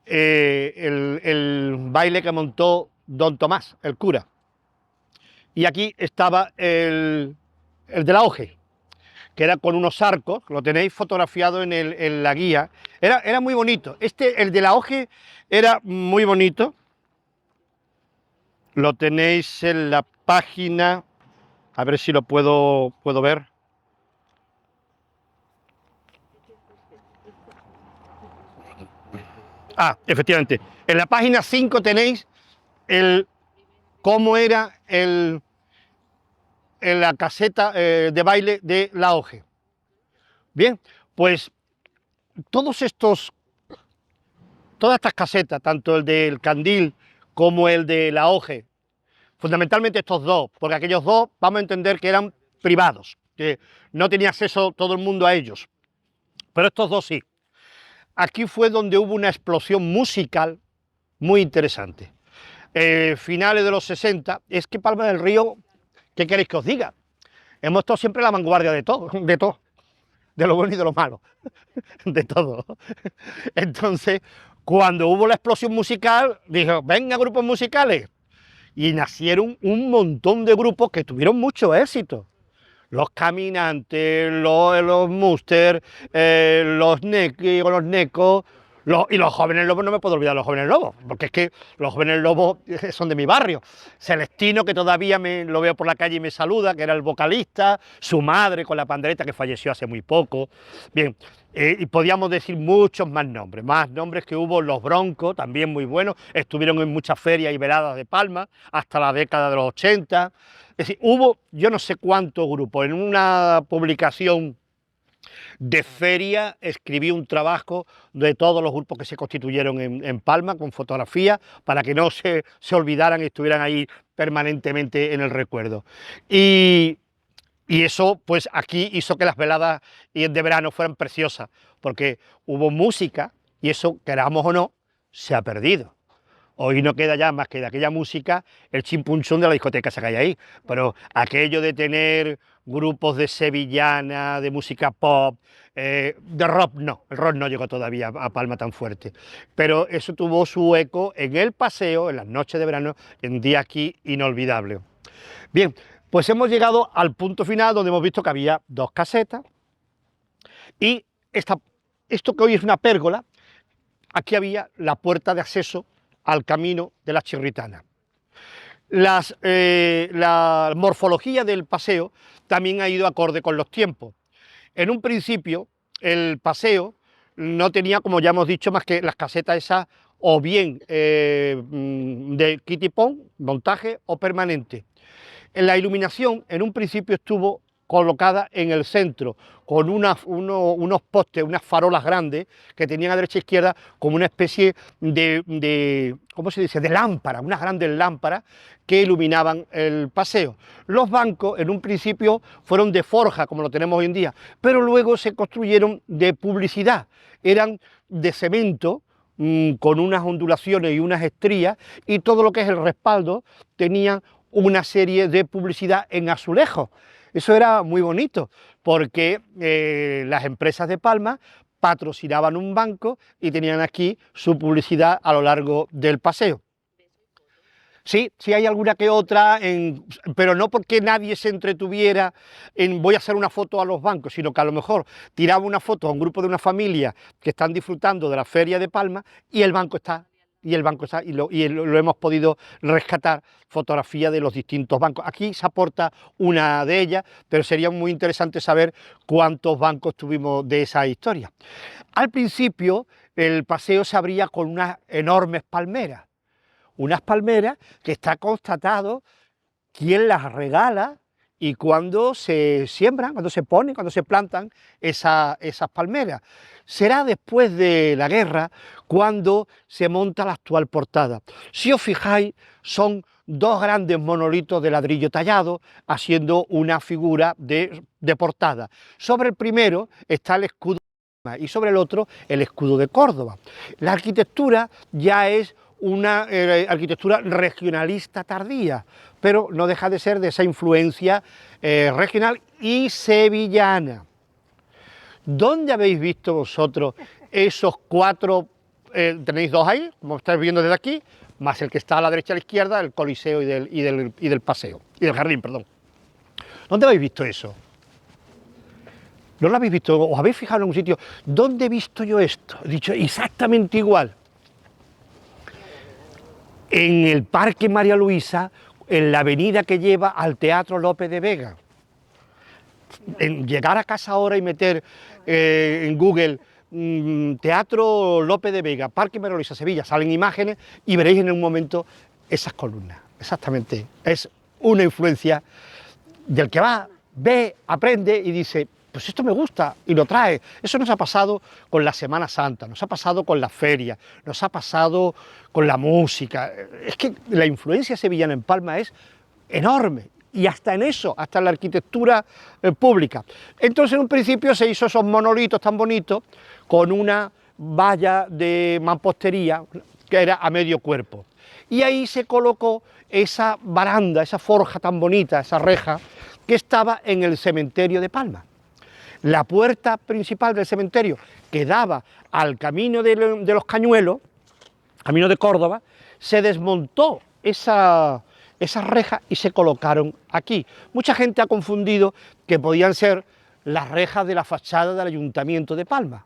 el baile que montó don Tomás, el cura. Y aquí estaba el de la hoje, que era con unos arcos, lo tenéis fotografiado en la guía. Era muy bonito. El de la hoje era muy bonito. Lo tenéis en la página, a ver si lo puedo ver. Ah, efectivamente. En la página 5 tenéis cómo era en la caseta de baile de la hoje. Bien, pues todas estas casetas, tanto el del candil como el de la hoje, fundamentalmente estos dos, porque aquellos dos vamos a entender que eran privados, que no tenía acceso todo el mundo a ellos, pero estos dos sí. Aquí fue donde hubo una explosión musical muy interesante. Finales de los 60, es que Palma del Río, ¿qué queréis que os diga? Hemos estado siempre en la vanguardia de todo, de lo bueno y de lo malo, de todo. Entonces, cuando hubo la explosión musical, dijo, venga, grupos musicales, y nacieron un montón de grupos que tuvieron mucho éxito. Los Caminantes, los Muster, los Necos, y los Jóvenes Lobos. No me puedo olvidar de los Jóvenes Lobos, porque es que los Jóvenes Lobos son de mi barrio. Celestino, que todavía lo veo por la calle y me saluda, que era el vocalista, su madre con la pandereta, que falleció hace muy poco. Bien, y podíamos decir muchos más nombres que hubo. Los Broncos, también muy buenos, estuvieron en muchas ferias y veladas de Palma, hasta la década de los 80. Es decir, hubo yo no sé cuántos grupos. En una publicación de feria, escribí un trabajo de todos los grupos que se constituyeron en Palma, con fotografías, para que no se olvidaran y estuvieran ahí permanentemente en el recuerdo. Y eso, pues aquí hizo que las veladas de verano fueran preciosas, porque hubo música y eso, queramos o no, se ha perdido. Hoy no queda ya más que de aquella música el chimpunchón de la discoteca esa que hay ahí, pero aquello de tener grupos de sevillana, de música pop, de rock no, el rock no llegó todavía a Palma tan fuerte, pero eso tuvo su eco en el paseo, en las noches de verano, en día aquí inolvidable. Bien, pues hemos llegado al punto final donde hemos visto que había dos casetas y esto que hoy es una pérgola, aquí había la puerta de acceso al camino de la Chirritana. La morfología del paseo también ha ido acorde con los tiempos. En un principio, el paseo no tenía, como ya hemos dicho, más que las casetas esas o bien de kitipón, montaje o permanente. La iluminación en un principio estuvo colocada en el centro, con unos postes, unas farolas grandes que tenían a derecha e izquierda como una especie ¿cómo se dice?, de lámpara, unas grandes lámparas que iluminaban el paseo. Los bancos en un principio fueron de forja, como lo tenemos hoy en día, pero luego se construyeron de publicidad, eran de cemento, con unas ondulaciones y unas estrías, y todo lo que es el respaldo tenía una serie de publicidad en azulejos. Eso era muy bonito, porque las empresas de Palma patrocinaban un banco y tenían aquí su publicidad a lo largo del paseo. Sí, sí hay alguna que otra, pero no porque nadie se entretuviera en voy a hacer una foto a los bancos, sino que a lo mejor tiraba una foto a un grupo de una familia que están disfrutando de la feria de Palma y el banco está. Y lo hemos podido rescatar, fotografía de los distintos bancos. Aquí se aporta una de ellas, pero sería muy interesante saber cuántos bancos tuvimos de esa historia. Al principio, el paseo se abría con unas enormes palmeras que está constatado quién las regala y cuándo se siembran, cuándo se ponen, cuándo se plantan esas palmeras. Será después de la guerra cuando se monta la actual portada. Si os fijáis, son dos grandes monolitos de ladrillo tallado haciendo una figura de portada. Sobre el primero está el escudo y sobre el otro el escudo de Córdoba. La arquitectura ya es una arquitectura regionalista tardía, pero no deja de ser de esa influencia regional y sevillana. ¿Dónde habéis visto vosotros esos cuatro? Tenéis dos ahí, como estáis viendo desde aquí, más el que está a la derecha y a la izquierda, el Coliseo y del paseo, y del jardín, perdón. ¿Dónde habéis visto eso? ¿No lo habéis visto? ¿Os habéis fijado en un sitio? ¿Dónde he visto yo esto? He dicho exactamente igual. En el Parque María Luisa, en la avenida que lleva al Teatro Lope de Vega. En llegar a casa ahora y meter en Google Teatro Lope de Vega, Parque María Luisa, Sevilla, salen imágenes y veréis en un momento esas columnas. Exactamente, es una influencia del que va, ve, aprende y dice, pues esto me gusta y lo trae. Eso nos ha pasado con la Semana Santa, nos ha pasado con la feria, nos ha pasado con la música. Es que la influencia sevillana en Palma es enorme. Y hasta en eso, hasta en la arquitectura pública. Entonces en un principio se hizo esos monolitos tan bonitos con una valla de mampostería que era a medio cuerpo. Y ahí se colocó esa baranda, esa forja tan bonita, esa reja, que estaba en el cementerio de Palma. La puerta principal del cementerio que daba al camino de los Cañuelos, camino de Córdoba, se desmontó esas rejas y se colocaron aquí. Mucha gente ha confundido que podían ser las rejas de la fachada del Ayuntamiento de Palma.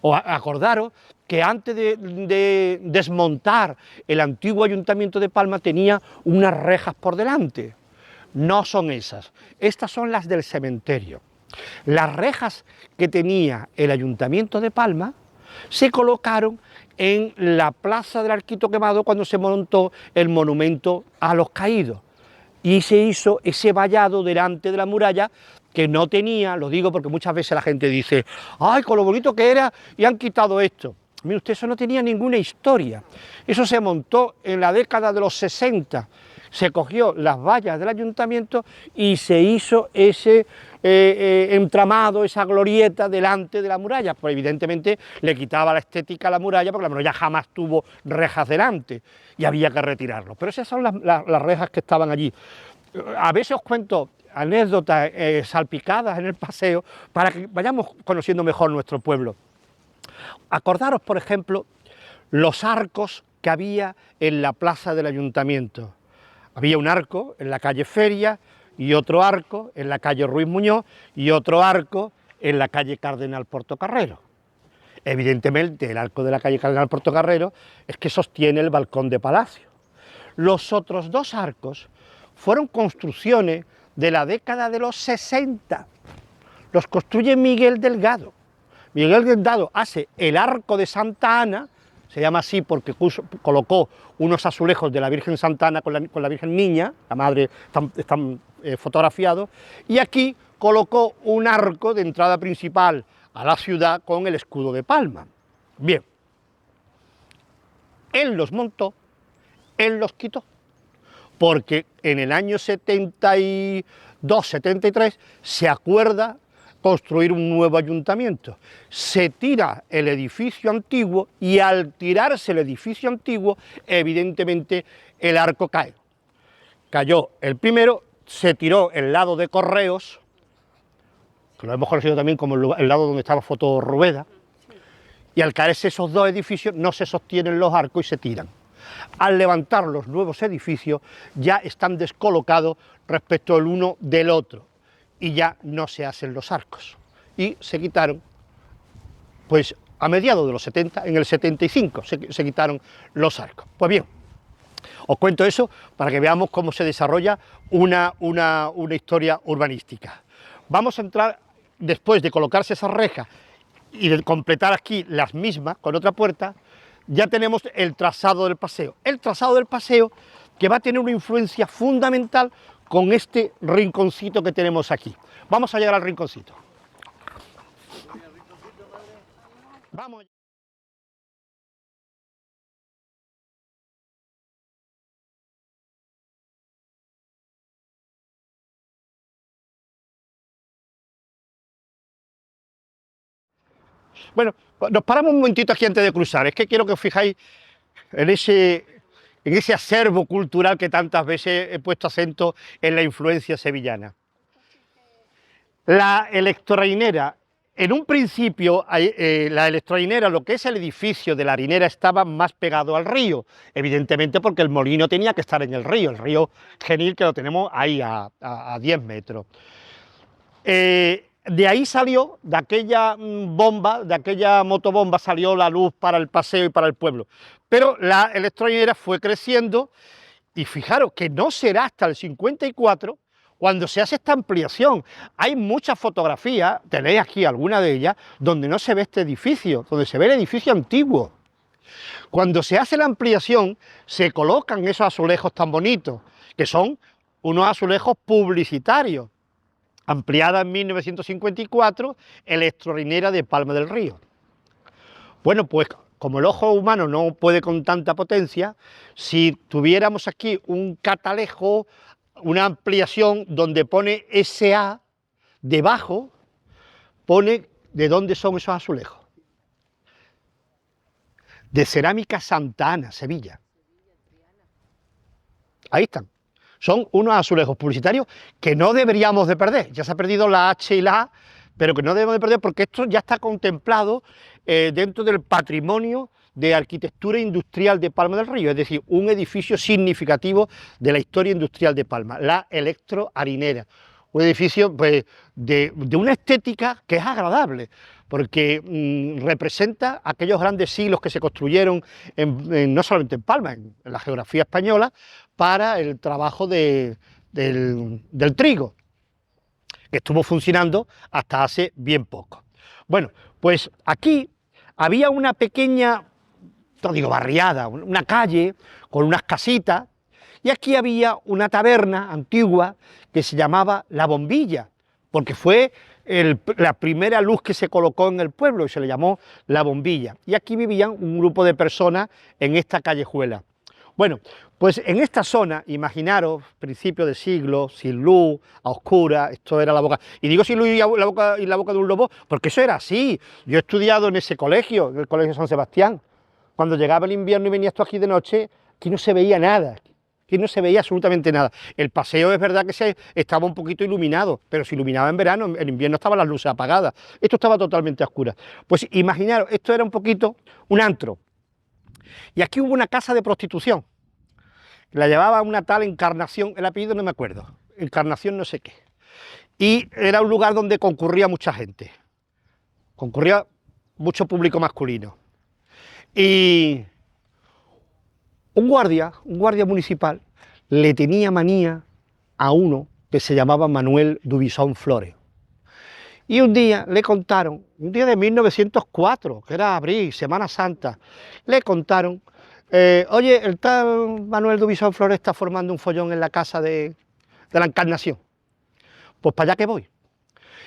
O acordaros que antes de desmontar el antiguo Ayuntamiento de Palma tenía unas rejas por delante. No son esas, estas son las del cementerio. Las rejas que tenía el Ayuntamiento de Palma se colocaron en la Plaza del Arquito Quemado cuando se montó el monumento a los caídos. y se hizo ese vallado delante de la muralla que no tenía, lo digo porque muchas veces la gente dice, ¡ay, con lo bonito que era y han quitado esto! Mire usted, eso no tenía ninguna historia, eso se montó en la década de los 60, se cogió las vallas del ayuntamiento y se hizo ese entramado, esa glorieta delante de la muralla, pues evidentemente le quitaba la estética a la muralla, porque la muralla jamás tuvo rejas delante y había que retirarlo, pero esas son las rejas que estaban allí. A veces os cuento anécdotas salpicadas en el paseo para que vayamos conociendo mejor nuestro pueblo. Acordaros, por ejemplo, los arcos que había en la plaza del ayuntamiento. Había un arco en la calle Feria y otro arco en la calle Ruiz Muñoz y otro arco en la calle Cardenal Portocarrero. Evidentemente el arco de la calle Cardenal Portocarrero es que sostiene el balcón de palacio. Los otros dos arcos fueron construcciones de la década de los 60, los construye Miguel Delgado. Miguel Delgado hace el arco de Santa Ana, se llama así porque colocó unos azulejos de la Virgen Santa Ana con la Virgen Niña, la madre están fotografiados, y aquí colocó un arco de entrada principal a la ciudad con el escudo de Palma. Bien, él los montó, él los quitó, porque en el año 72-73 se acuerda construir un nuevo ayuntamiento. Se tira el edificio antiguo y al tirarse el edificio antiguo, evidentemente el arco cae. Cayó el primero, se tiró el lado de Correos, que lo hemos conocido también como el lado donde estaba Foto Rueda, y al caerse esos dos edificios no se sostienen los arcos y se tiran. Al levantar los nuevos edificios ya están descolocados respecto el uno del otro y ya no se hacen los arcos. Y se quitaron, pues a mediados de los 70, en el 75 se quitaron los arcos. Pues bien, os cuento eso para que veamos cómo se desarrolla una historia urbanística. Vamos a entrar, después de colocarse esas rejas y de completar aquí las mismas con otra puerta, ya tenemos el trazado del paseo. El trazado del paseo que va a tener una influencia fundamental con este rinconcito que tenemos aquí. Vamos a llegar al rinconcito. Vamos. Bueno, nos paramos un momentito aquí antes de cruzar. Es que quiero que os fijáis en ese acervo cultural que tantas veces he puesto acento en la influencia sevillana. La electroharinera, en un principio, la electroharinera, lo que es el edificio de la harinera, estaba más pegado al río, evidentemente porque el molino tenía que estar en el río Genil, que lo tenemos ahí a 10 metros. De ahí salió, de aquella bomba, de aquella motobomba, salió la luz para el paseo y para el pueblo. Pero la electroharinera fue creciendo y fijaros que no será hasta el 54 cuando se hace esta ampliación. Hay muchas fotografías, tenéis aquí alguna de ellas, donde no se ve este edificio, donde se ve el edificio antiguo. Cuando se hace la ampliación, se colocan esos azulejos tan bonitos, que son unos azulejos publicitarios. Ampliada en 1954, electroharinera de Palma del Río. Bueno, pues como el ojo humano no puede con tanta potencia, si tuviéramos aquí un catalejo, una ampliación donde pone SA, debajo pone de dónde son esos azulejos. De Cerámica Santa Ana, Sevilla. Ahí están. Son unos azulejos publicitarios que no deberíamos de perder. Ya se ha perdido la H y la A, pero que no debemos de perder porque esto ya está contemplado dentro del patrimonio de arquitectura industrial de Palma del Río, es decir, un edificio significativo de la historia industrial de Palma, la electroharinera. Un edificio pues, de una estética que es agradable, porque representa aquellos grandes siglos que se construyeron no solamente en Palma, en la geografía española, para el trabajo del trigo, que estuvo funcionando hasta hace bien poco. Bueno, pues aquí había una pequeña, no digo barriada, una calle con unas casitas, Y aquí había una taberna antigua que se llamaba La Bombilla, porque fue la primera luz que se colocó en el pueblo y se le llamó La Bombilla. Y aquí vivían un grupo de personas en esta callejuela. Bueno, pues en esta zona, imaginaros, principio de siglo, sin luz, a oscuras, esto era la boca. Y digo sin luz y la boca de un lobo, porque eso era así. Yo he estudiado en ese colegio, en el Colegio San Sebastián. Cuando llegaba el invierno y venía esto aquí de noche, aquí no se veía nada. Aquí no se veía absolutamente nada. El paseo es verdad que estaba un poquito iluminado, pero se iluminaba en verano, en invierno estaban las luces apagadas. Esto estaba totalmente a oscuras. Pues imaginaros, esto era un poquito un antro. Y aquí hubo una casa de prostitución. La llevaba una tal Encarnación, el apellido no me acuerdo, Encarnación no sé qué. Y era un lugar donde concurría mucha gente. Concurría mucho público masculino. Y un guardia municipal le tenía manía a uno que se llamaba Manuel Dubisón Flores. Y un día le contaron, un día de 1904, que era abril, Semana Santa, le contaron, oye, el tal Manuel Dubisón Flores está formando un follón en la casa de la Encarnación. Pues para allá que voy.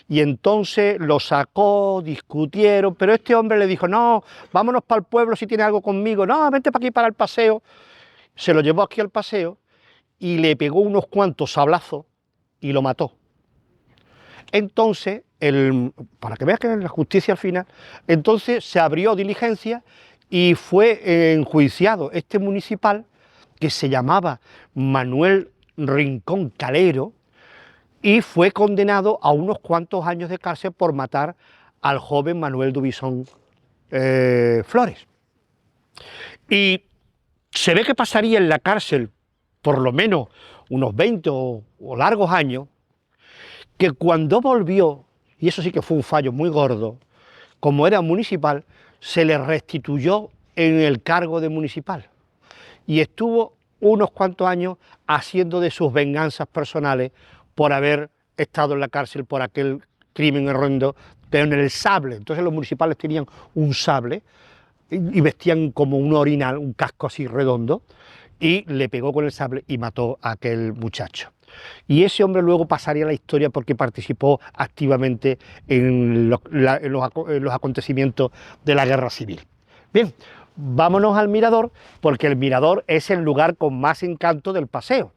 Y entonces lo sacó, discutieron, pero este hombre le dijo, no, vámonos para el pueblo si tiene algo conmigo, no, vente para aquí para el paseo. Se lo llevó aquí al paseo y le pegó unos cuantos sablazos y lo mató. Entonces, para que veas que la justicia al final, entonces se abrió diligencia y fue enjuiciado este municipal que se llamaba Manuel Rincón Calero y fue condenado a unos cuantos años de cárcel por matar al joven Manuel Dubisón Flores. Y se ve que pasaría en la cárcel por lo menos unos 20 o largos años, que cuando volvió, y eso sí que fue un fallo muy gordo, como era municipal, se le restituyó en el cargo de municipal y estuvo unos cuantos años haciendo de sus venganzas personales por haber estado en la cárcel por aquel crimen horrendo, pero en el sable. Entonces los municipales tenían un sable y vestían como un orinal, un casco así redondo, y le pegó con el sable y mató a aquel muchacho. Y ese hombre luego pasaría a la historia porque participó activamente en los acontecimientos de la Guerra Civil. Bien, vámonos al mirador, porque el mirador es el lugar con más encanto del paseo.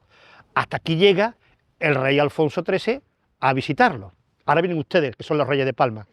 Hasta aquí llega el rey Alfonso XIII a visitarlo. Ahora vienen ustedes, que son los reyes de Palma.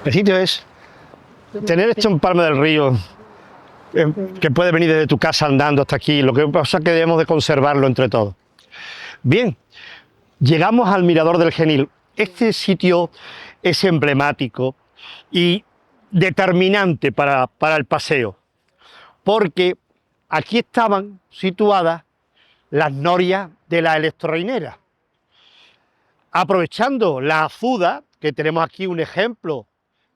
El sitio es tener esto en Palma del Río, que puede venir desde tu casa andando hasta aquí, lo que pasa es que debemos de conservarlo entre todos. Bien, llegamos al Mirador del Genil. Este sitio es emblemático y determinante para el paseo, porque aquí estaban situadas las norias de la electrolinera. Aprovechando la azuda, que tenemos aquí un ejemplo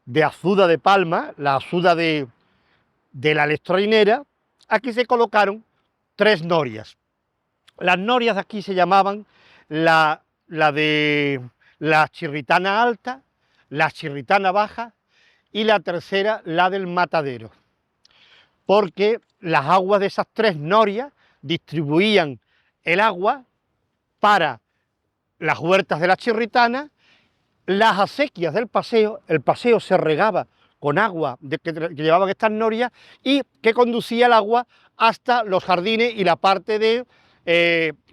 de azuda de Palma, la azuda de la electrolinera, aquí se colocaron 3 norias. Las norias de aquí se llamaban la de la chirritana alta, la chirritana baja y la tercera la del matadero, porque las aguas de esas 3 norias distribuían el agua para las huertas de la chirritana, las acequias del paseo. El paseo se regaba con agua que llevaban estas norias y que conducía el agua hasta los jardines y la parte de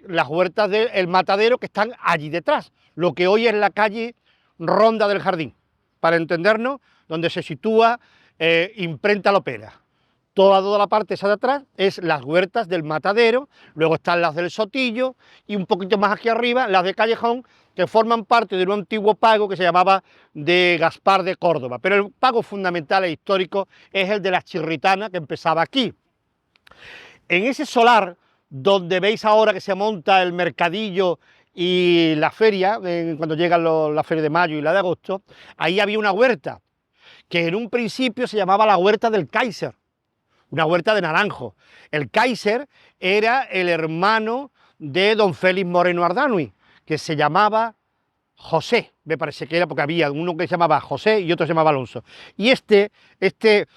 las huertas del matadero que están allí detrás, lo que hoy es la calle Ronda del Jardín. para entendernos, donde se sitúa Imprenta Lopera. Toda la parte esa de atrás es las huertas del Matadero, luego están las del Sotillo y un poquito más aquí arriba las de Callejón, que forman parte de un antiguo pago que se llamaba de Gaspar de Córdoba. Pero el pago fundamental e histórico es el de la Chirritana, que empezaba aquí. En ese solar, donde veis ahora que se monta el mercadillo y la feria, cuando llegan la feria de mayo y la de agosto, ahí había una huerta, que en un principio se llamaba la huerta del Kaiser, una huerta de naranjo. El Kaiser era el hermano de don Félix Moreno Ardanui, que se llamaba José, me parece que era, porque había uno que se llamaba José y otro se llamaba Alonso. Y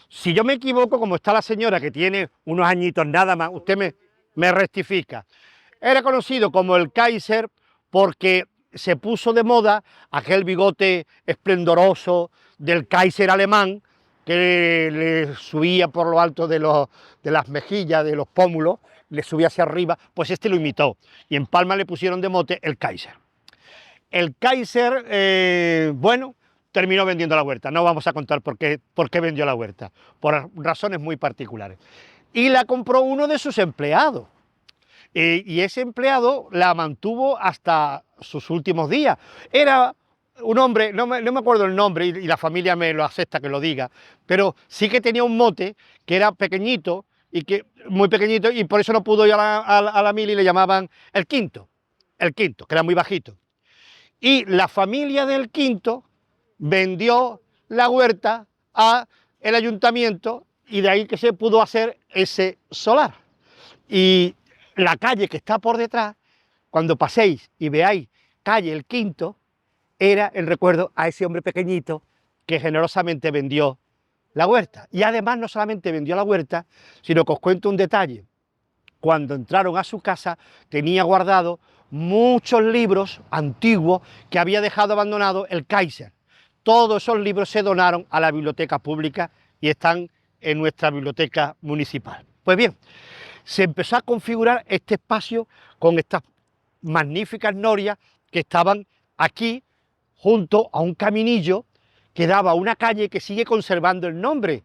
si yo me equivoco, como está la señora, que tiene unos añitos nada más, usted me rectifica. Era conocido como el Kaiser porque se puso de moda aquel bigote esplendoroso del Kaiser alemán, que le subía por lo alto de las mejillas, de los pómulos, le subía hacia arriba, pues este lo imitó. Y en Palma le pusieron de mote el Kaiser. El Kaiser, bueno, terminó vendiendo la huerta. No vamos a contar por qué vendió la huerta, por razones muy particulares. Y la compró uno de sus empleados. Y ese empleado la mantuvo hasta sus últimos días. Era un hombre, no me acuerdo el nombre, y la familia me lo acepta que lo diga, pero sí que tenía un mote que era pequeñito, muy pequeñito, y por eso no pudo ir a la mili, y le llamaban el Quinto, que era muy bajito. Y la familia del Quinto vendió la huerta al ayuntamiento, y de ahí que se pudo hacer ese solar. Y la calle que está por detrás, cuando paséis y veáis calle El Quinto, era el recuerdo a ese hombre pequeñito que generosamente vendió la huerta. Y además no solamente vendió la huerta, sino que os cuento un detalle. Cuando entraron a su casa tenía guardado muchos libros antiguos que había dejado abandonado el Kaiser. Todos esos libros se donaron a la biblioteca pública y están en nuestra biblioteca municipal. Pues bien, se empezó a configurar este espacio con estas magníficas norias que estaban aquí junto a un caminillo que daba a una calle que sigue conservando el nombre,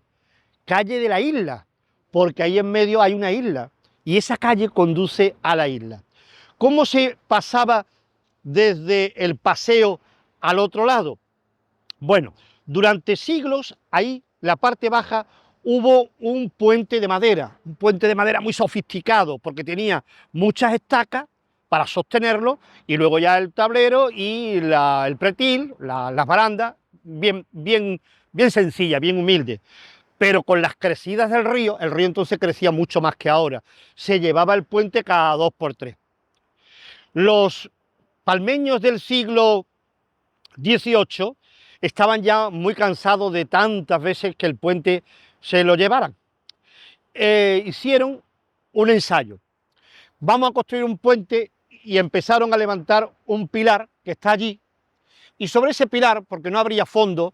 calle de la isla, porque ahí en medio hay una isla y esa calle conduce a la isla. ¿Cómo se pasaba desde el paseo al otro lado? Bueno, durante siglos ahí, la parte baja, hubo un puente de madera muy sofisticado, porque tenía muchas estacas para sostenerlo, y luego ya el tablero y el pretil, las barandas, bien sencilla, bien humilde. Pero con las crecidas del río, el río entonces crecía mucho más que ahora, se llevaba el puente cada 2 por 3. Los palmeños del siglo XVIII estaban ya muy cansados de tantas veces que el puente se lo llevaran. Hicieron un ensayo. Vamos a construir un puente, y empezaron a levantar un pilar que está allí, y sobre ese pilar, porque no habría fondo,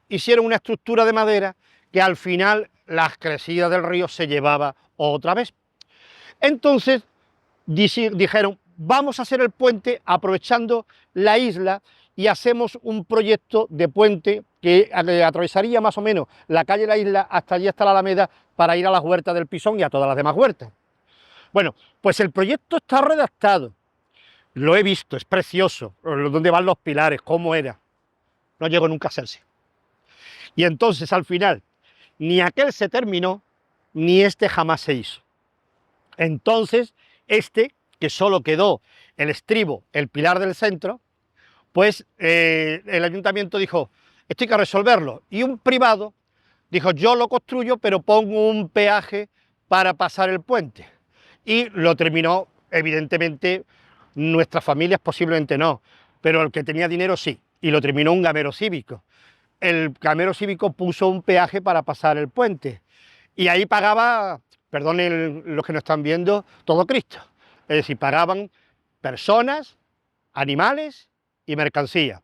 hicieron una estructura de madera que al final las crecidas del río se llevaba otra vez. Entonces dijeron, vamos a hacer el puente aprovechando la isla, y hacemos un proyecto de puente que atravesaría más o menos la calle de la isla hasta allí, hasta la Alameda, para ir a las huertas del Pisón y a todas las demás huertas. Bueno, pues el proyecto está redactado, lo he visto, es precioso, dónde van los pilares, cómo era. No llegó nunca a hacerse. Y entonces al final, ni aquel se terminó, ni este jamás se hizo. Entonces, que solo quedó el estribo, el pilar del centro, pues el ayuntamiento dijo, esto hay que resolverlo. Y un privado dijo, yo lo construyo, pero pongo un peaje para pasar el puente. Y lo terminó, evidentemente, nuestras familias posiblemente no, pero el que tenía dinero sí, y lo terminó un gamero cívico. El gamero cívico puso un peaje para pasar el puente, y ahí pagaba, perdonen los que nos están viendo, todo Cristo. Es decir, pagaban personas, animales y mercancía.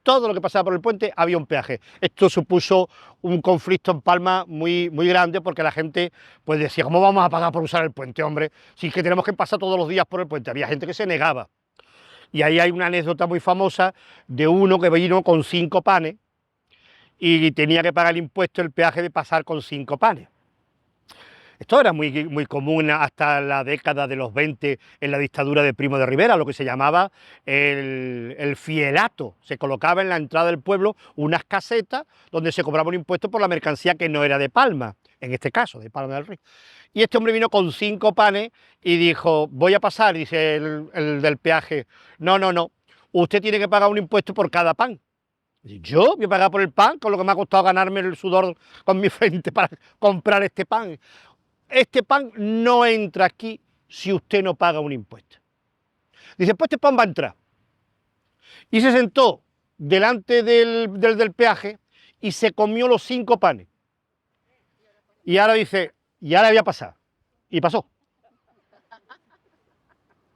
Todo lo que pasaba por el puente había un peaje. Esto supuso un conflicto en Palma muy grande, porque la gente pues decía, ¿cómo vamos a pagar por usar el puente, hombre? Si es que tenemos que pasar todos los días por el puente. Había gente que se negaba. Y ahí hay una anécdota muy famosa de uno que vino con 5 panes y tenía que pagar el impuesto, el peaje de pasar con 5 panes. Esto era muy común hasta la década de los 20 en la dictadura de Primo de Rivera, lo que se llamaba el fielato. Se colocaba en la entrada del pueblo unas casetas donde se cobraba un impuesto por la mercancía que no era de Palma, en este caso, de Palma del Río. Y este hombre vino con 5 panes y dijo, voy a pasar, dice el del peaje, no, usted tiene que pagar un impuesto por cada pan. Yo voy a pagar por el pan, con lo que me ha costado ganarme el sudor con mi frente para comprar este pan. Este pan no entra aquí si usted no paga un impuesto. Dice, pues este pan va a entrar. Y se sentó delante del peaje y se comió los 5 panes. Y ahora dice, y ahora voy a pasar. Y pasó.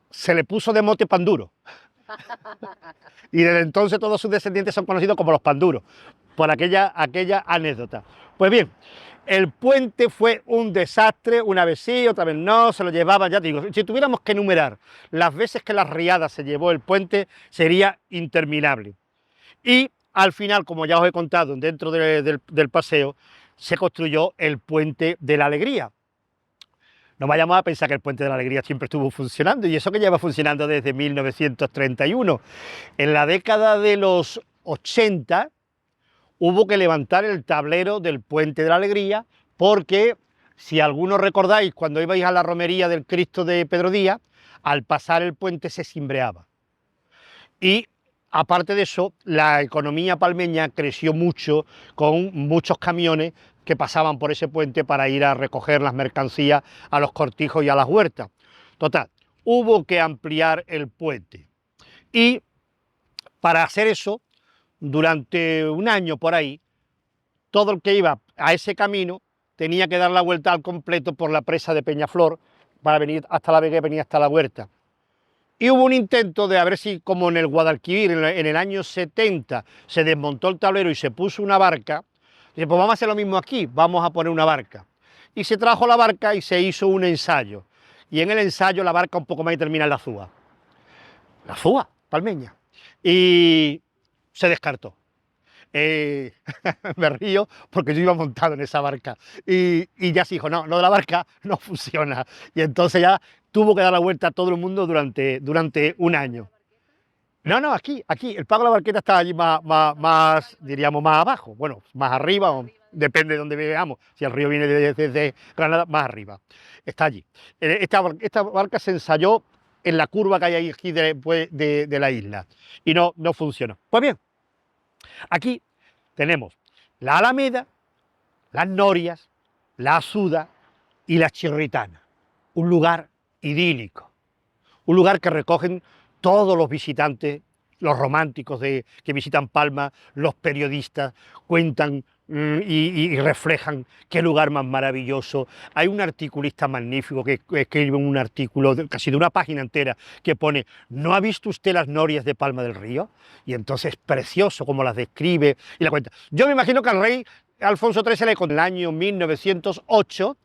Se le puso de mote pan duro. Y desde entonces todos sus descendientes son conocidos como los panduros, por aquella anécdota. Pues bien, el puente fue un desastre, una vez sí, otra vez no, se lo llevaban, ya te digo, si tuviéramos que enumerar las veces que la riada se llevó el puente, sería interminable. Y al final, como ya os he contado dentro del paseo, se construyó el Puente de la Alegría. No vayamos a pensar que el Puente de la Alegría siempre estuvo funcionando, y eso que lleva funcionando desde 1931. En la década de los 80 hubo que levantar el tablero del Puente de la Alegría porque, si algunos recordáis, cuando ibais a la romería del Cristo de Pedro Díaz, al pasar el puente se cimbreaba. Y aparte de eso, la economía palmeña creció mucho con muchos camiones que pasaban por ese puente para ir a recoger las mercancías a los cortijos y a las huertas. Total, hubo que ampliar el puente. Y para hacer eso, durante un año por ahí, todo el que iba a ese camino tenía que dar la vuelta al completo por la presa de Peñaflor para venir hasta la Vega y venir hasta la huerta. Y hubo un intento de a ver si, como en el Guadalquivir, en el año 70, se desmontó el tablero y se puso una barca. Dice, pues vamos a hacer lo mismo aquí, vamos a poner una barca. Y se trajo la barca y se hizo un ensayo. Y en el ensayo la barca un poco más y termina en la Zúa. La Zúa, palmeña. Y se descartó. Me río porque yo iba montado en esa barca y ya se dijo, no, lo de la barca no funciona, y entonces ya tuvo que dar la vuelta a todo el mundo durante un año. No, aquí, el Pago de la Barqueta está allí más, diríamos, más abajo, bueno, más arriba, o depende de dónde veamos, si el río viene desde Granada, más arriba, está allí. Esta barca se ensayó en la curva que hay aquí de la isla y no funcionó. Pues bien, aquí tenemos la Alameda, las Norias, la Azuda y la Chirritana, un lugar idílico, un lugar que recogen todos los visitantes, los románticos que visitan Palma, los periodistas, cuentan y reflejan qué lugar más maravilloso. Hay un articulista magnífico que escribe un artículo casi de una página entera que pone, ¿no ha visto usted las norias de Palma del Río? Y entonces es precioso como las describe y la cuenta. Yo me imagino que al rey Alfonso XIII, con el año 1908,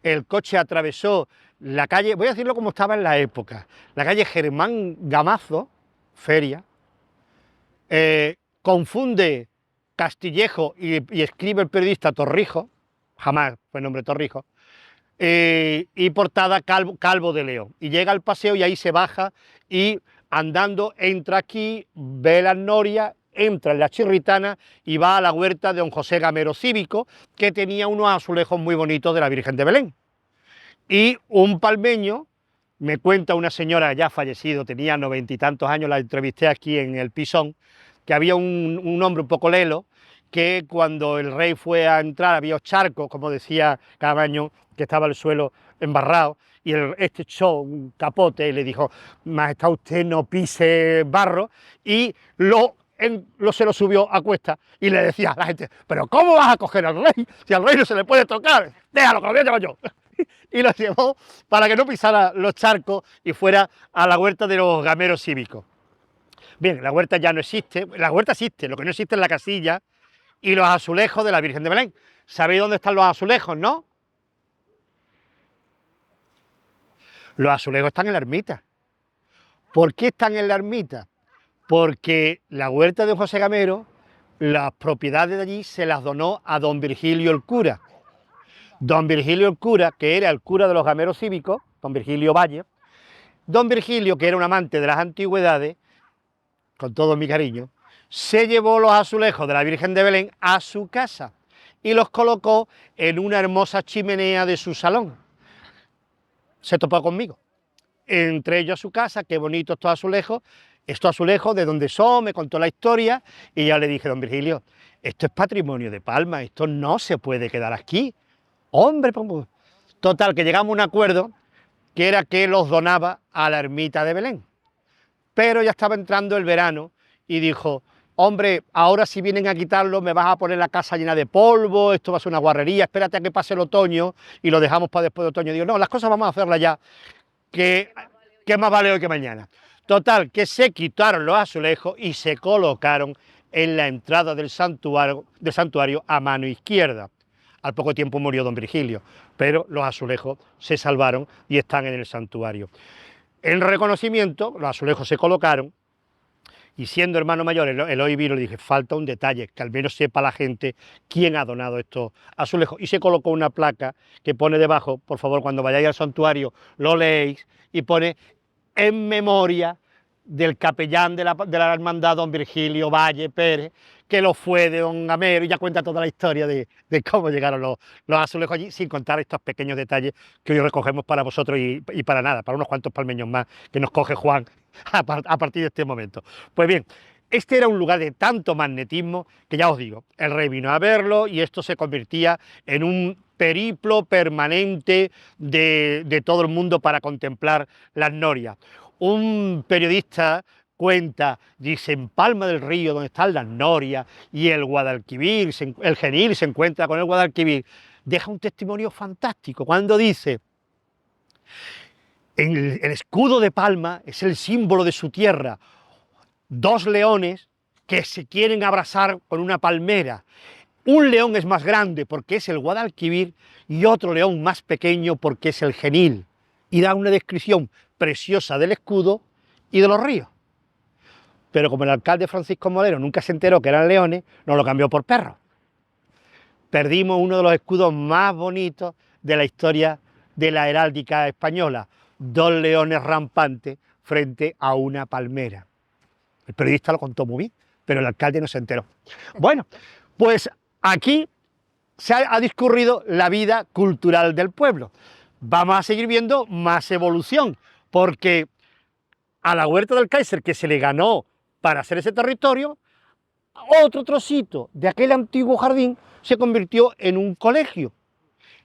el coche atravesó la calle, voy a decirlo como estaba en la época, la calle Germán Gamazo, Feria, confunde Castillejo y escribe el periodista Torrijos, jamás fue el nombre Torrijos, y portada Calvo de León. Y llega al paseo y ahí se baja y andando entra aquí, ve las norias, entra en la Chirritana y va a la huerta de don José Gamero Cívico, que tenía unos azulejos muy bonitos de la Virgen de Belén. Y un palmeño, me cuenta una señora ya fallecido, tenía 90 y tantos años, la entrevisté aquí en el Pisón, que había un hombre un poco lelo, que cuando el rey fue a entrar había charcos, como decía Camaño, que estaba el suelo embarrado, y este echó un capote y le dijo, majestad, usted no pise barro, y se lo subió a cuesta y le decía a la gente, pero ¿cómo vas a coger al rey? Si al rey no se le puede tocar, déjalo, que lo voy a llevar yo. Y lo llevó para que no pisara los charcos y fuera a la huerta de los Gameros Cívicos. Bien, la huerta ya no existe, la huerta existe, lo que no existe es la casilla y los azulejos de la Virgen de Belén. ¿Sabéis dónde están los azulejos, no? Los azulejos están en la ermita. ¿Por qué están en la ermita? Porque la huerta de José Gamero las propiedades de allí se las donó a don Virgilio el cura. Don Virgilio el cura, que era el cura de los gameros cívicos, don Virgilio Valle, don Virgilio, que era un amante de las antigüedades, con todo mi cariño, se llevó los azulejos de la Virgen de Belén a su casa y los colocó en una hermosa chimenea de su salón. Se topó conmigo. Entré yo a su casa, qué bonito estos azulejos, de dónde son, me contó la historia, y ya le dije, don Virgilio, esto es patrimonio de Palma, esto no se puede quedar aquí. Hombre, total, que llegamos a un acuerdo que era que los donaba a la ermita de Belén. Pero ya estaba entrando el verano y dijo, hombre, ahora si vienen a quitarlo me vas a poner la casa llena de polvo, esto va a ser una guarrería, espérate a que pase el otoño y lo dejamos para después de otoño. Digo, no, las cosas vamos a hacerlas ya, que más vale hoy que mañana. Total, que se quitaron los azulejos y se colocaron en la entrada del santuario a mano izquierda. Al poco tiempo murió don Virgilio, pero los azulejos se salvaron y están en el santuario. En reconocimiento, los azulejos se colocaron, y siendo hermano mayor, Eloy vino, le dije, falta un detalle, que al menos sepa la gente quién ha donado estos azulejos. Y se colocó una placa que pone debajo, por favor, cuando vayáis al santuario, lo leéis, y pone en memoria del capellán de la hermandad, don Virgilio Valle Pérez, que lo fue de don Gamero, y ya cuenta toda la historia de cómo llegaron los azulejos allí, sin contar estos pequeños detalles que hoy recogemos para vosotros y para nada, para unos cuantos palmeños más que nos coge Juan a partir de este momento. Pues bien, este era un lugar de tanto magnetismo que ya os digo, el rey vino a verlo y esto se convertía en un periplo permanente de todo el mundo para contemplar las norias. Un periodista cuenta, dice, en Palma del Río, donde están las norias, y el Guadalquivir, el Genil se encuentra con el Guadalquivir, deja un testimonio fantástico cuando dice, el escudo de Palma es el símbolo de su tierra, dos leones que se quieren abrazar con una palmera. Un león es más grande porque es el Guadalquivir y otro león más pequeño porque es el Genil. Y da una descripción preciosa del escudo y de los ríos. Pero como el alcalde Francisco Molero nunca se enteró que eran leones, nos lo cambió por perros. Perdimos uno de los escudos más bonitos de la historia de la heráldica española, dos leones rampantes frente a una palmera. El periodista lo contó muy bien, pero el alcalde no se enteró. Bueno, pues aquí se ha discurrido la vida cultural del pueblo. Vamos a seguir viendo más evolución, porque a la Huerta del Kaiser, que se le ganó para hacer ese territorio, otro trocito de aquel antiguo jardín se convirtió en un colegio.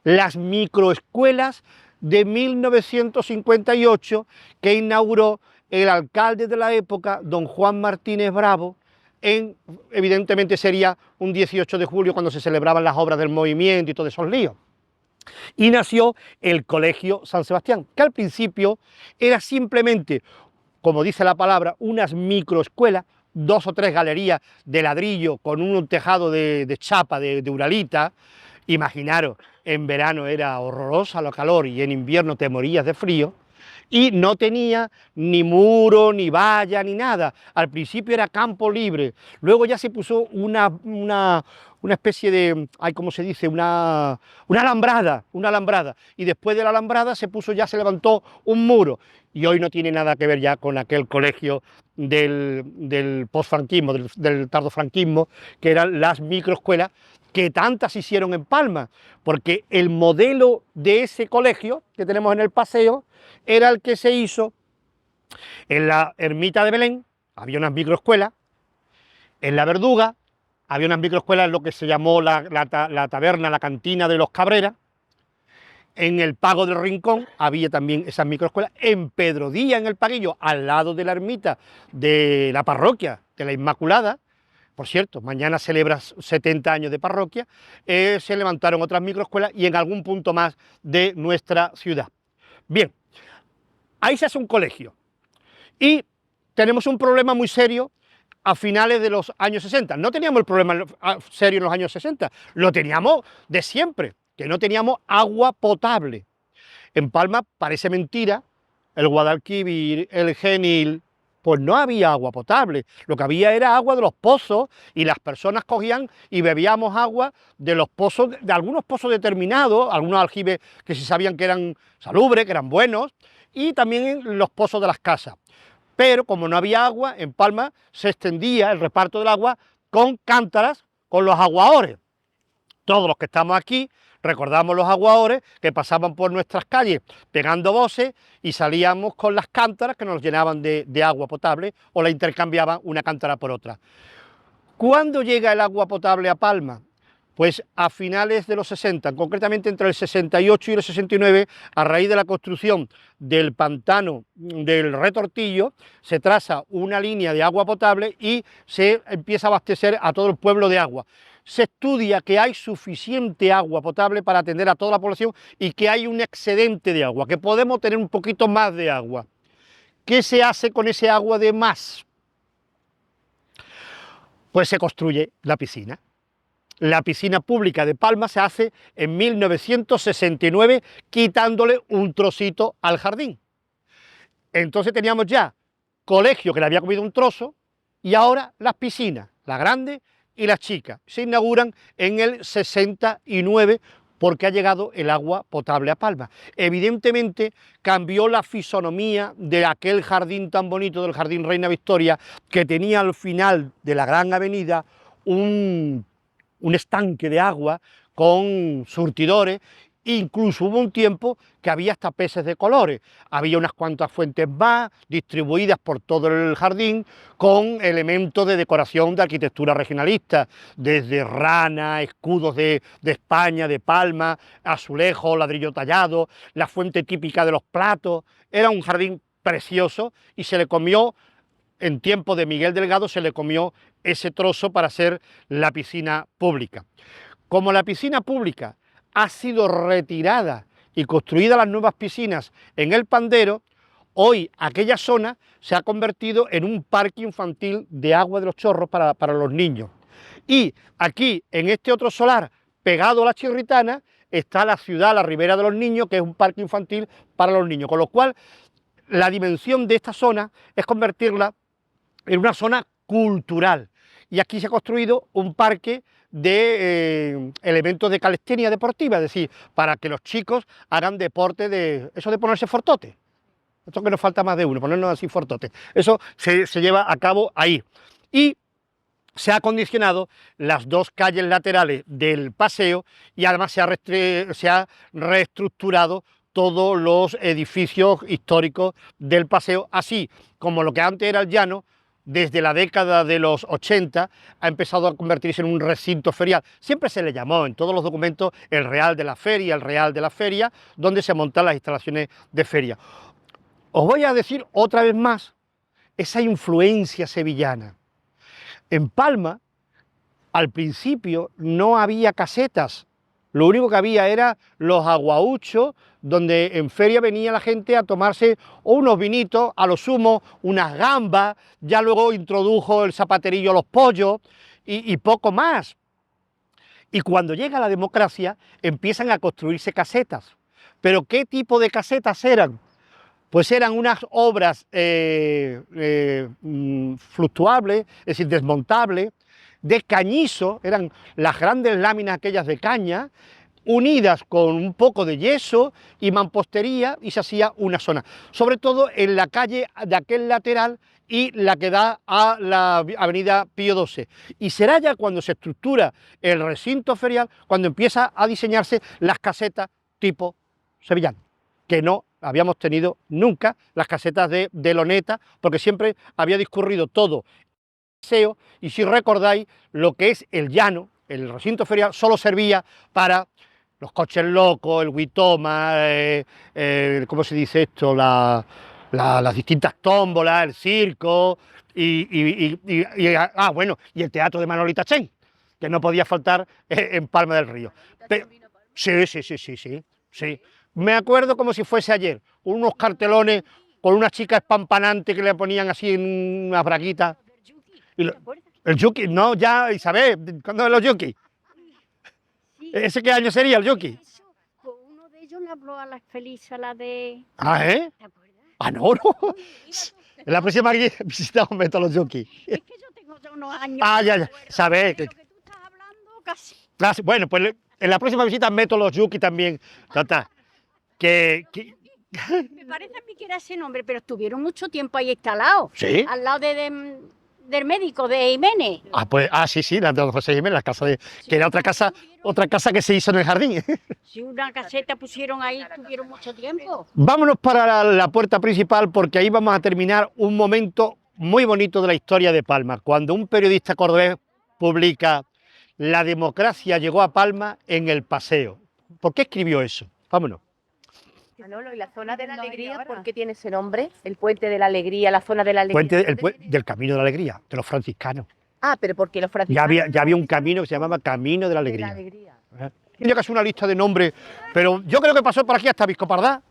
Las microescuelas de 1958 que inauguró el alcalde de la época, don Juan Martínez Bravo, evidentemente sería un 18 de julio cuando se celebraban las obras del movimiento y todos esos líos. Y nació el Colegio San Sebastián, que al principio era simplemente, como dice la palabra, unas microescuelas, 2 o 3 galerías de ladrillo con un tejado de chapa, de uralita. Imaginaros, en verano era horrorosa la calor y en invierno te morías de frío. Y no tenía ni muro, ni valla, ni nada. Al principio era campo libre. Luego ya se puso una especie de, ¿cómo se dice? Una alambrada. Y después de la alambrada se levantó un muro. Y hoy no tiene nada que ver ya con aquel colegio del posfranquismo, del tardofranquismo, que eran las microescuelas que tantas hicieron en Palma, porque el modelo de ese colegio que tenemos en el paseo era el que se hizo en la ermita de Belén. Había unas microescuelas, en la Verduga había unas microescuelas en lo que se llamó la taberna, la cantina de los Cabreras. En el Pago del Rincón había también esas microescuelas. En Pedro Díaz, en el Paguillo, al lado de la ermita de la parroquia de la Inmaculada, por cierto, mañana celebras 70 años de parroquia, se levantaron otras microescuelas y en algún punto más de nuestra ciudad. Bien, ahí se hace un colegio y tenemos un problema muy serio a finales de los años 60. No teníamos el problema serio en los años 60, lo teníamos de siempre, que no teníamos agua potable. En Palma, parece mentira, el Guadalquivir, el Genil, Pues no había agua potable, lo que había era agua de los pozos y las personas cogían y bebíamos agua de los pozos, de algunos pozos determinados, algunos aljibes que se sabían que eran salubres, que eran buenos, y también los pozos de las casas. Pero como no había agua, en Palma se extendía el reparto del agua con cántaras, con los aguadores. Todos los que estamos aquí recordamos los aguadores que pasaban por nuestras calles pegando voces y salíamos con las cántaras que nos llenaban de agua potable o la intercambiaban una cántara por otra. ¿Cuándo llega el agua potable a Palma? Pues a finales de los 60, concretamente entre el 68 y el 69, a raíz de la construcción del pantano del Retortillo, se traza una línea de agua potable y se empieza a abastecer a todo el pueblo de agua. Se estudia que hay suficiente agua potable para atender a toda la población y que hay un excedente de agua, que podemos tener un poquito más de agua. ¿Qué se hace con ese agua de más? Pues se construye la piscina. La piscina pública de Palma se hace en 1969, quitándole un trocito al jardín. Entonces teníamos ya colegio que le había comido un trozo y ahora las piscinas, la grande y las chicas. Se inauguran en el 69 porque ha llegado el agua potable a Palma. Evidentemente cambió la fisonomía de aquel jardín tan bonito, del Jardín Reina Victoria, que tenía al final de la gran avenida un estanque de agua con surtidores. Incluso hubo un tiempo que había hasta peces de colores, había unas cuantas fuentes más distribuidas por todo el jardín con elementos de decoración de arquitectura regionalista, desde rana, escudos de España, de Palma, azulejos, ladrillo tallado, la fuente típica de los platos. Era un jardín precioso y se le comió, en tiempo de Miguel Delgado, se le comió ese trozo para hacer la piscina pública. Como la piscina pública ha sido retirada y construida las nuevas piscinas en el Pandero, hoy aquella zona se ha convertido en un parque infantil de agua de los chorros para los niños. Y aquí, en este otro solar, pegado a la Chirritana, está la ciudad, la Ribera de los Niños, que es un parque infantil para los niños, con lo cual la dimensión de esta zona es convertirla en una zona cultural. Y aquí se ha construido un parque de elementos de calistenia deportiva, es decir, para que los chicos hagan deporte de eso de ponerse fortote. Esto que nos falta más de uno, ponernos así fortote. Eso se lleva a cabo ahí. Y se ha acondicionado las dos calles laterales del paseo y además se ha reestructurado todos los edificios históricos del paseo, así como lo que antes era el llano. Desde la década de los 80 ha empezado a convertirse en un recinto ferial. Siempre se le llamó en todos los documentos el Real de la Feria, el Real de la Feria, donde se montan las instalaciones de feria. Os voy a decir otra vez más esa influencia sevillana. En Palma, al principio, no había casetas. Lo único que había era los aguauchos, donde en feria venía la gente a tomarse unos vinitos, a lo sumo unas gambas, ya luego introdujo el zapaterillo los pollos y poco más. Y cuando llega la democracia empiezan a construirse casetas. ¿Pero qué tipo de casetas eran? Pues eran unas obras fluctuables, es decir, desmontables, de cañizo, eran las grandes láminas aquellas de caña, unidas con un poco de yeso y mampostería, y se hacía una zona, sobre todo en la calle de aquel lateral y la que da a la avenida Pío XII. Y será ya cuando se estructura el recinto ferial, cuando empieza a diseñarse las casetas tipo sevillano, que no habíamos tenido nunca las casetas de loneta, porque siempre había discurrido todo paseo, y si recordáis, lo que es el llano, el recinto ferial, solo servía para los coches locos, el Huitoma, ¿cómo se dice esto? Las distintas tómbolas, el circo, bueno, y el teatro de Manolita Chen, que no podía faltar en Palma del Río. Sí. Me acuerdo como si fuese ayer, unos cartelones con una chica espampanante que le ponían así en unas braguitas. El Yuki, no, ya, Isabel, ¿cuándo es los Yuki? Sí. ¿Ese qué año sería el Yuki? Pues uno de ellos le habló a la Felisa, la de... Ah, ¿eh? ¿Te acuerdas? Ah, no. Mira, En la próxima visita os meto a los yukis. Es que yo tengo ya unos años. Ah, ya, ya. fuera, Sabéis de que... lo que tú estás hablando casi. Bueno, pues en la próxima visita meto los yukis también. Total. Que... Me parece a mí que era ese nombre, pero estuvieron mucho tiempo ahí instalados. ¿Sí? Al lado del médico de Jiménez. Sí, la de don José Jiménez, la casa de... Que era otra casa que se hizo en el jardín. Si una caseta pusieron ahí, estuvieron mucho tiempo. Vámonos para la puerta principal porque ahí vamos a terminar un momento muy bonito de la historia de Palma. Cuando un periodista cordobés publica "La democracia llegó a Palma en el paseo". ¿Por qué escribió eso? Vámonos. Manolo, ¿y la zona de la alegría por qué tiene ese nombre? El puente de la alegría, la zona de la alegría. Del Camino de la Alegría, de los franciscanos. Ah, pero porque los franciscanos... Ya había un camino que se llamaba Camino de la de Alegría. la alegría. Yo casi una lista de nombres, pero yo creo que pasó por aquí hasta Visco Pardá,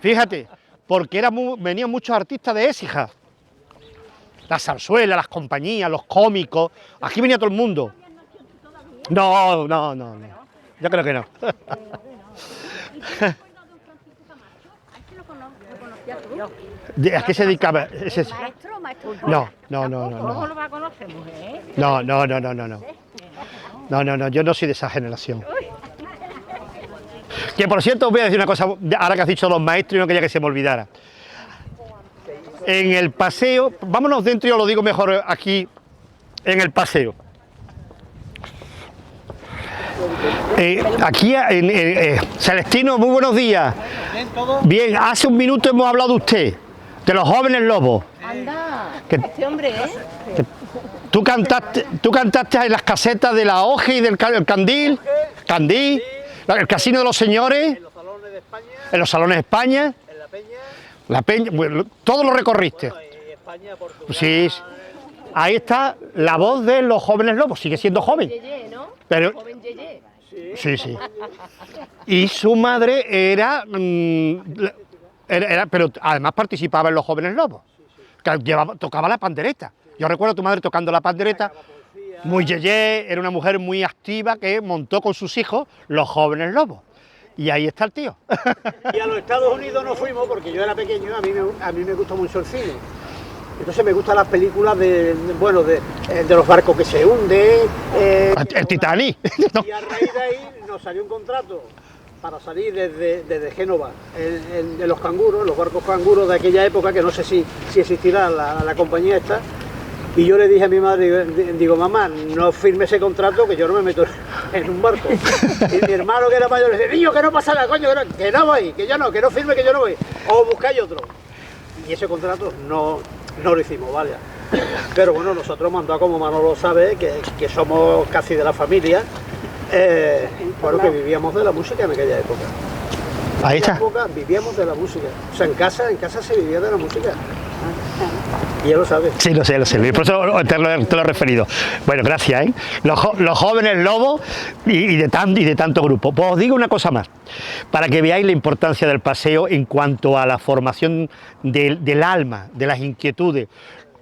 fíjate, porque venían muchos artistas de Écija, la zarzuela, las compañías, los cómicos, aquí venía todo el mundo. No, yo creo que no. ¿A qué se dedicaba? Maestro. No. ¿Cómo lo va a conocer, mujer? No, yo no soy de esa generación. Que por cierto, os voy a decir una cosa, ahora que has dicho los maestros y no quería que se me olvidara. En el paseo, vámonos dentro, yo lo digo mejor aquí, en el paseo. Aquí, Celestino, muy buenos días. Bien, hace un minuto hemos hablado de usted, de los jóvenes lobos. Anda, Que- este hombre, ¿eh? Tú cantaste en las casetas de la OGE y del Candil, el Casino de los Señores, En los salones de España, en los salones de España, en la Peña, bueno, todo lo recorriste. y España, Portugal. Sí, ahí está la voz de los jóvenes lobos, sigue siendo joven, Yeye, ¿no? pero Joven Yeye. sí. Y su madre era, pero además participaba en los jóvenes lobos, que tocaba la pandereta. Yo recuerdo a tu madre tocando la pandereta, muy yeye, era una mujer muy activa que montó con sus hijos los jóvenes lobos. Y ahí está el tío. Y a los Estados Unidos no fuimos porque yo era pequeño, a mí me gusta mucho el cine. Entonces me gustan las películas de los barcos que se hunden. El Titanic. Y a raíz de ahí nos salió un contrato para salir desde Génova, en los canguros, los barcos canguros de aquella época, que no sé si existirá la compañía esta. Y yo le dije a mi madre, digo, mamá, no firme ese contrato que yo no me meto en un barco. Y mi hermano, que era mayor, le dice, niño, que no pasa nada, coño, que no voy, que no firme, que yo no voy. O buscáis otro. Y ese contrato no lo hicimos, vale. Pero bueno, nosotros mandamos, como Manolo sabe, que somos casi de la familia, bueno, que vivíamos de la música en aquella época. Ahí En aquella está. época vivíamos de la música. O sea, en casa se vivía de la música. Y él lo sabe. Sí, lo sé, por eso te lo he referido. Bueno, gracias, ¿eh? Los jóvenes lobos y de tanto grupo. Pues os digo una cosa más, para que veáis la importancia del paseo en cuanto a la formación del alma, de las inquietudes.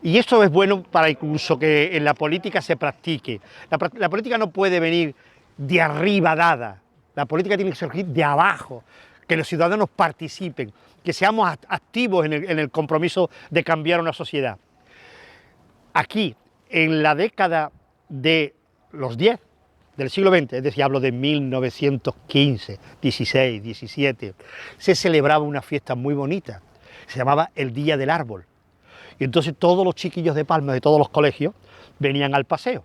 Y eso es bueno para incluso que en la política se practique. La política no puede venir de arriba dada, la política tiene que surgir de abajo, que los ciudadanos participen, que seamos activos en el compromiso de cambiar una sociedad. Aquí, en la década de los 10 del siglo XX, es decir, hablo de 1915, 16, 17, se celebraba una fiesta muy bonita, se llamaba el Día del Árbol. Y entonces todos los chiquillos de Palma, de todos los colegios, venían al paseo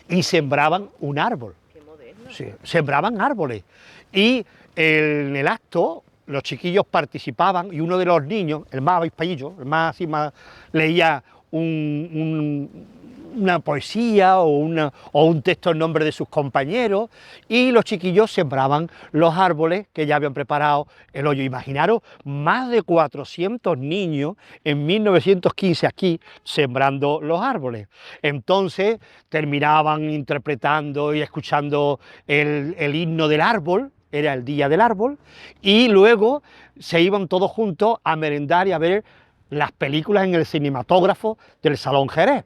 y sembraban un árbol. Qué moderno. Sí, sembraban árboles. Y en el acto los chiquillos participaban y uno de los niños, el más avispallillo, leía una poesía o un texto en nombre de sus compañeros, y los chiquillos sembraban los árboles que ya habían preparado el hoyo. Imaginaros, más de 400 niños en 1915 aquí sembrando los árboles. Entonces terminaban interpretando y escuchando el himno del árbol, era el Día del Árbol, y luego se iban todos juntos a merendar y a ver las películas en el cinematógrafo del Salón Jerez.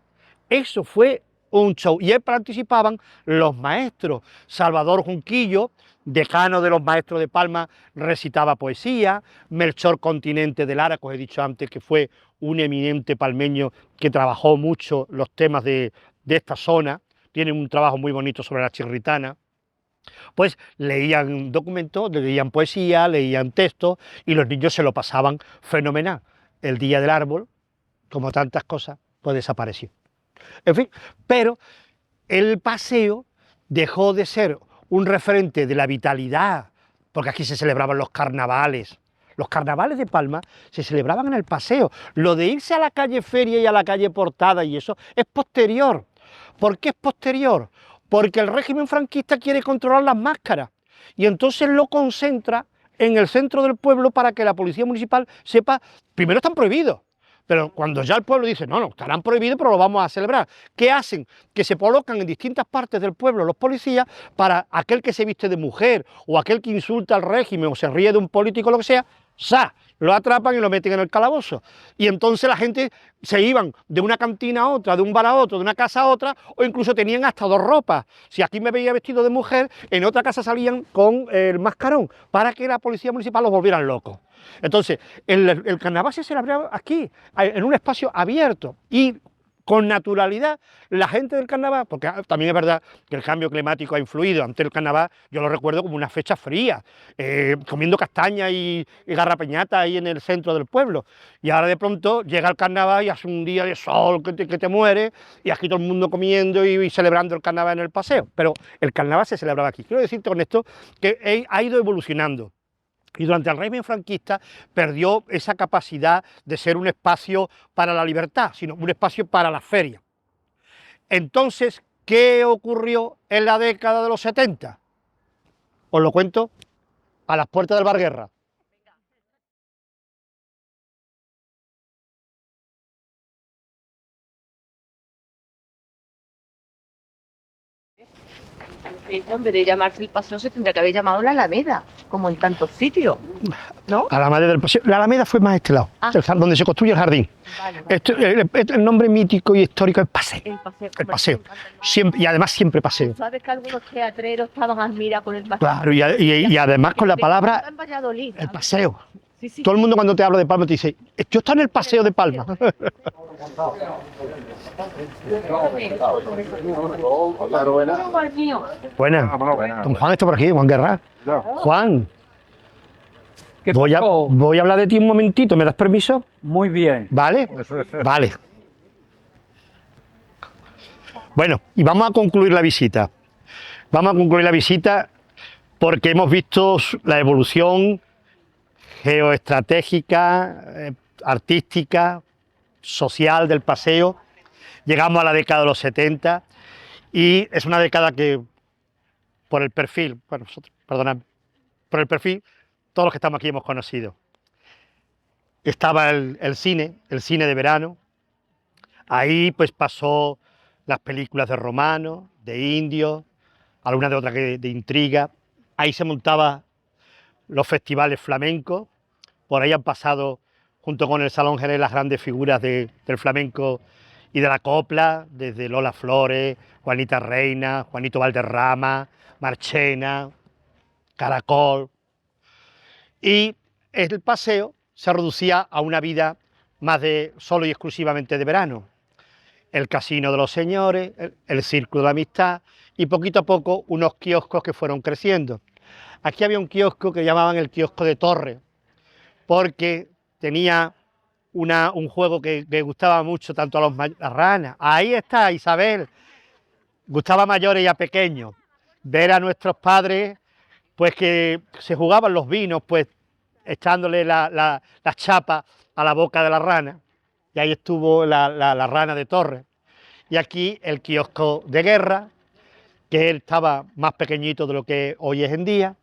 Eso fue un show. Y participaban los maestros. Salvador Junquillo, decano de los maestros de Palma, recitaba poesía. Melchor Continente de Lara, que os he dicho antes que fue un eminente palmeño que trabajó mucho los temas de esta zona, tiene un trabajo muy bonito sobre la chirritana. Pues leían documentos, leían poesía, leían textos y los niños se lo pasaban fenomenal. El Día del Árbol, como tantas cosas, pues desapareció. En fin, pero el paseo dejó de ser un referente de la vitalidad, porque aquí se celebraban los carnavales. Los carnavales de Palma se celebraban en el paseo. Lo de irse a la calle Feria y a la calle Portada y eso es posterior. ¿Por qué es posterior? Porque el régimen franquista quiere controlar las máscaras y entonces lo concentra en el centro del pueblo para que la policía municipal sepa, primero están prohibidos, pero cuando ya el pueblo dice, no, estarán prohibidos, pero lo vamos a celebrar. ¿Qué hacen? Que se colocan en distintas partes del pueblo los policías para aquel que se viste de mujer o aquel que insulta al régimen o se ríe de un político o lo que sea, ¡sa! Lo atrapan y lo meten en el calabozo. Y entonces la gente se iban de una cantina a otra, de un bar a otro, de una casa a otra, o incluso tenían hasta dos ropas. Si aquí me veía vestido de mujer, en otra casa salían con el mascarón, para que la policía municipal los volvieran locos. Entonces, el carnaval se celebraba aquí, en un espacio abierto, y con naturalidad la gente del carnaval, porque también es verdad que el cambio climático ha influido. Antes el carnaval yo lo recuerdo como una fecha fría, comiendo castaña y garrapeñata ahí en el centro del pueblo, y ahora de pronto llega el carnaval y hace un día de sol que te muere, y aquí todo el mundo comiendo y celebrando el carnaval en el paseo, pero el carnaval se celebraba aquí. Quiero decirte con esto que ha ido evolucionando. Y durante el régimen franquista perdió esa capacidad de ser un espacio para la libertad, sino un espacio para la feria. Entonces, ¿qué ocurrió en la década de los 70? Os lo cuento a las puertas del Bar Guerra. En vez de llamarse el paseo se tendría que haber llamado la Alameda, como en tantos sitios, ¿no? Alameda del Paseo. La Alameda fue más a este lado, donde se construye el jardín. Vale. El nombre mítico y histórico es paseo. El paseo. Siempre, y además siempre paseo. ¿Sabes que algunos teatreros estaban admirados con el paseo? Claro, y además con la palabra En Valladolid, el paseo. Sí. Todo el mundo cuando te habla de Palma te dice, yo estoy en el paseo de Palma. Buenas. Don Juan está por aquí, Juan Guerra. Juan, voy a hablar de ti un momentito, ¿me das permiso? Muy bien. ¿Vale? Vale. Bueno, y vamos a concluir la visita. Vamos a concluir la visita porque hemos visto la evolución geoestratégica, artística, social del paseo. Llegamos a la década de los 70 y es una década que, por el perfil, bueno, perdonadme, por el perfil, todos los que estamos aquí hemos conocido. Estaba el cine de verano. Ahí pues pasó las películas de romanos, de indios, algunas de otras de intriga. Ahí se montaban los festivales flamencos. Por ahí han pasado, junto con el Salón Jerez, las grandes figuras del flamenco y de la copla, desde Lola Flores, Juanita Reina, Juanito Valderrama, Marchena, Caracol. Y el paseo se reducía a una vida más de solo y exclusivamente de verano. El Casino de los Señores, el Círculo de la Amistad y poquito a poco unos kioscos que fueron creciendo. Aquí había un kiosco que llamaban el kiosco de Torre, porque tenía un juego que gustaba mucho tanto a las ranas. Ahí está Isabel, gustaba a mayores y a pequeños. Ver a nuestros padres, pues que se jugaban los vinos, pues echándole la chapa a la boca de la rana. Y ahí estuvo la rana de Torre. Y aquí el kiosco de Guerra, que él estaba más pequeñito de lo que hoy es en día.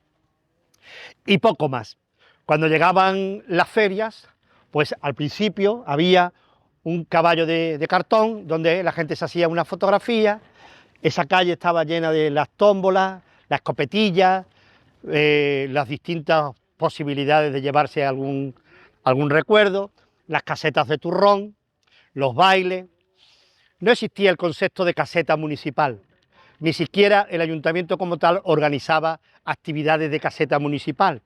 Y poco más. Cuando llegaban las ferias, pues al principio había un caballo de cartón donde la gente se hacía una fotografía. Esa calle estaba llena de las tómbolas, las escopetillas, las distintas posibilidades de llevarse algún recuerdo, las casetas de turrón, los bailes. no existía el concepto de caseta municipal, ni siquiera el ayuntamiento como tal organizaba actividades de caseta municipal.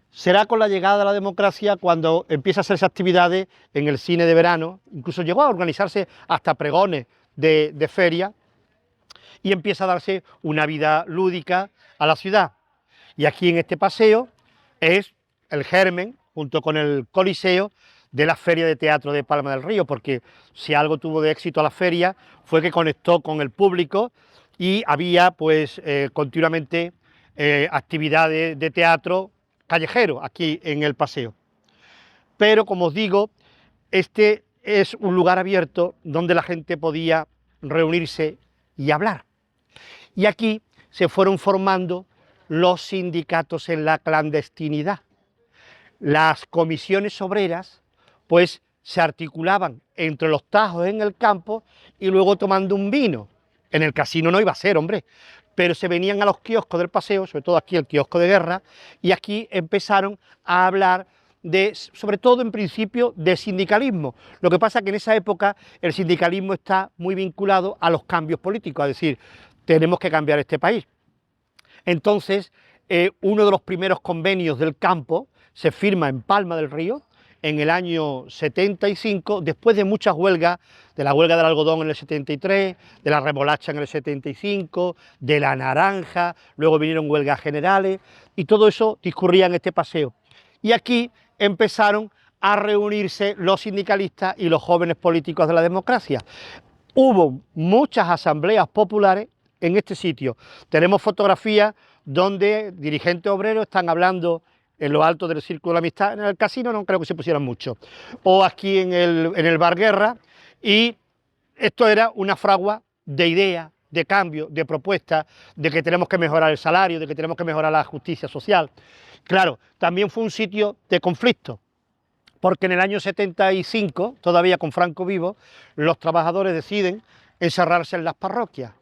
Será con la llegada de la democracia cuando empieza a hacerse actividades en el cine de verano, incluso llegó a organizarse hasta pregones de feria, y empieza a darse una vida lúdica a la ciudad. Y aquí en este paseo es el germen, junto con el Coliseo, de la Feria de Teatro de Palma del Río, porque si algo tuvo de éxito la feria fue que conectó con el público y había pues continuamente actividades de teatro callejero aquí en el paseo. Pero como os digo, este es un lugar abierto donde la gente podía reunirse y hablar. Y aquí se fueron formando los sindicatos en la clandestinidad. Las comisiones obreras pues se articulaban entre los tajos en el campo y luego tomando un vino. En el casino no iba a ser, hombre, pero se venían a los kioscos del paseo, sobre todo aquí el kiosco de Guerra, y aquí empezaron a hablar de, sobre todo en principio, de sindicalismo. Lo que pasa es que en esa época el sindicalismo está muy vinculado a los cambios políticos, es decir, tenemos que cambiar este país. Entonces, uno de los primeros convenios del campo se firma en Palma del Río, en el año 75, después de muchas huelgas, de la huelga del algodón en el 73, de la remolacha en el 75, de la naranja, luego vinieron huelgas generales, y todo eso discurría en este paseo. Y aquí empezaron a reunirse los sindicalistas y los jóvenes políticos de la democracia. Hubo muchas asambleas populares en este sitio. Tenemos fotografías donde dirigentes obreros están hablando en lo alto del Círculo de la Amistad. En el casino no creo que se pusieran mucho, o aquí en el Bar Guerra, y esto era una fragua de ideas, de cambio, de propuestas, de que tenemos que mejorar el salario, de que tenemos que mejorar la justicia social. Claro, también fue un sitio de conflicto, porque en el año 75, todavía con Franco vivo, los trabajadores deciden encerrarse en las parroquias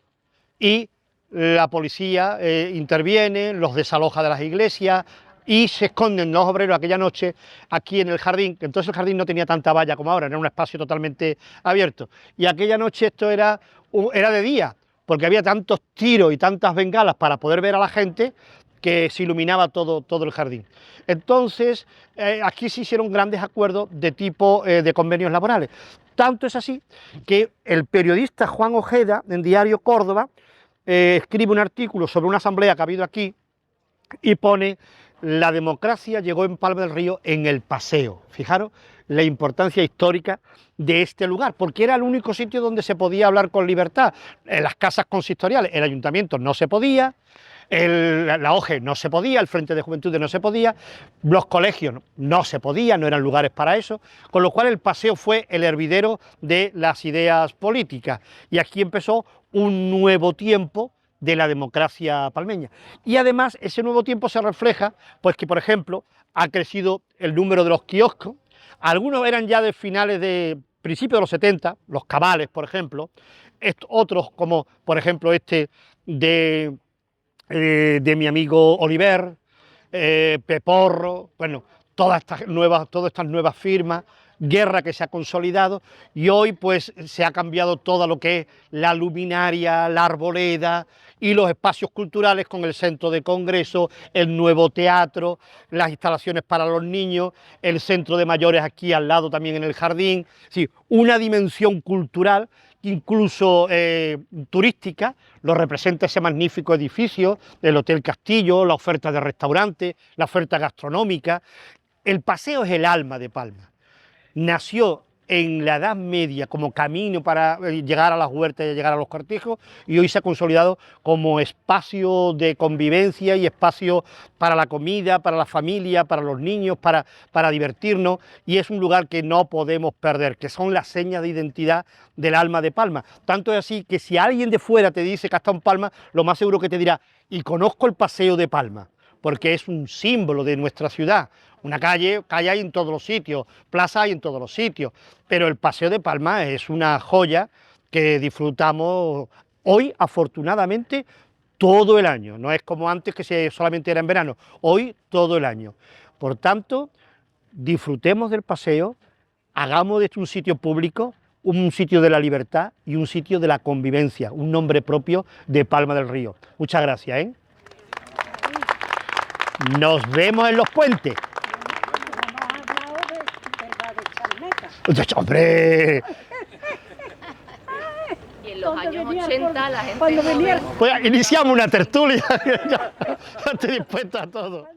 y la policía interviene, los desaloja de las iglesias, y se esconden los obreros aquella noche aquí en el jardín, que entonces el jardín no tenía tanta valla como ahora, era un espacio totalmente abierto. Y aquella noche esto era de día, porque había tantos tiros y tantas bengalas para poder ver a la gente que se iluminaba todo el jardín. Entonces, aquí se hicieron grandes acuerdos de tipo de convenios laborales. Tanto es así que el periodista Juan Ojeda, en Diario Córdoba, escribe un artículo sobre una asamblea que ha habido aquí y pone: la democracia llegó en Palma del Río en el paseo. Fijaros la importancia histórica de este lugar, porque era el único sitio donde se podía hablar con libertad. En las casas consistoriales, el ayuntamiento no se podía, la OGE no se podía, el Frente de Juventudes no se podía, los colegios no se podía, no eran lugares para eso, con lo cual el paseo fue el hervidero de las ideas políticas, y aquí empezó un nuevo tiempo de la democracia palmeña. Y además ese nuevo tiempo se refleja, pues que por ejemplo ha crecido el número de los kioscos, algunos eran ya de finales de principios de los 70, los Cabales por ejemplo, otros como por ejemplo este de mi amigo Oliver, Peporro, bueno, todas estas nuevas firmas, Guerra que se ha consolidado, y hoy pues se ha cambiado todo lo que es la luminaria, la arboleda y los espacios culturales con el centro de congreso, el nuevo teatro, las instalaciones para los niños, el centro de mayores aquí al lado también en el jardín, sí, una dimensión cultural, incluso turística, lo representa ese magnífico edificio del Hotel Castillo, la oferta de restaurantes, la oferta gastronómica. El paseo es el alma de Palma. Nació en la Edad Media como camino para llegar a las huertas y llegar a los cortijos, y hoy se ha consolidado como espacio de convivencia y espacio para la comida, para la familia, para los niños, para divertirnos, y es un lugar que no podemos perder, que son las señas de identidad del alma de Palma. Tanto es así que si alguien de fuera te dice que ha estado en Palma, lo más seguro que te dirá: y conozco el Paseo de Palma, porque es un símbolo de nuestra ciudad. Una calle hay en todos los sitios, plaza hay en todos los sitios, pero el Paseo de Palma es una joya que disfrutamos hoy, afortunadamente, todo el año. No es como antes, que solamente era en verano, hoy todo el año. Por tanto, disfrutemos del paseo, hagamos de esto un sitio público, un sitio de la libertad y un sitio de la convivencia, un nombre propio de Palma del Río. Muchas gracias, ¿eh? Nos vemos en los puentes. ¡Hombre! Y en los años 80 la gente cuando venía joven- Pues iniciamos una tertulia. Ya estoy dispuesta a todo.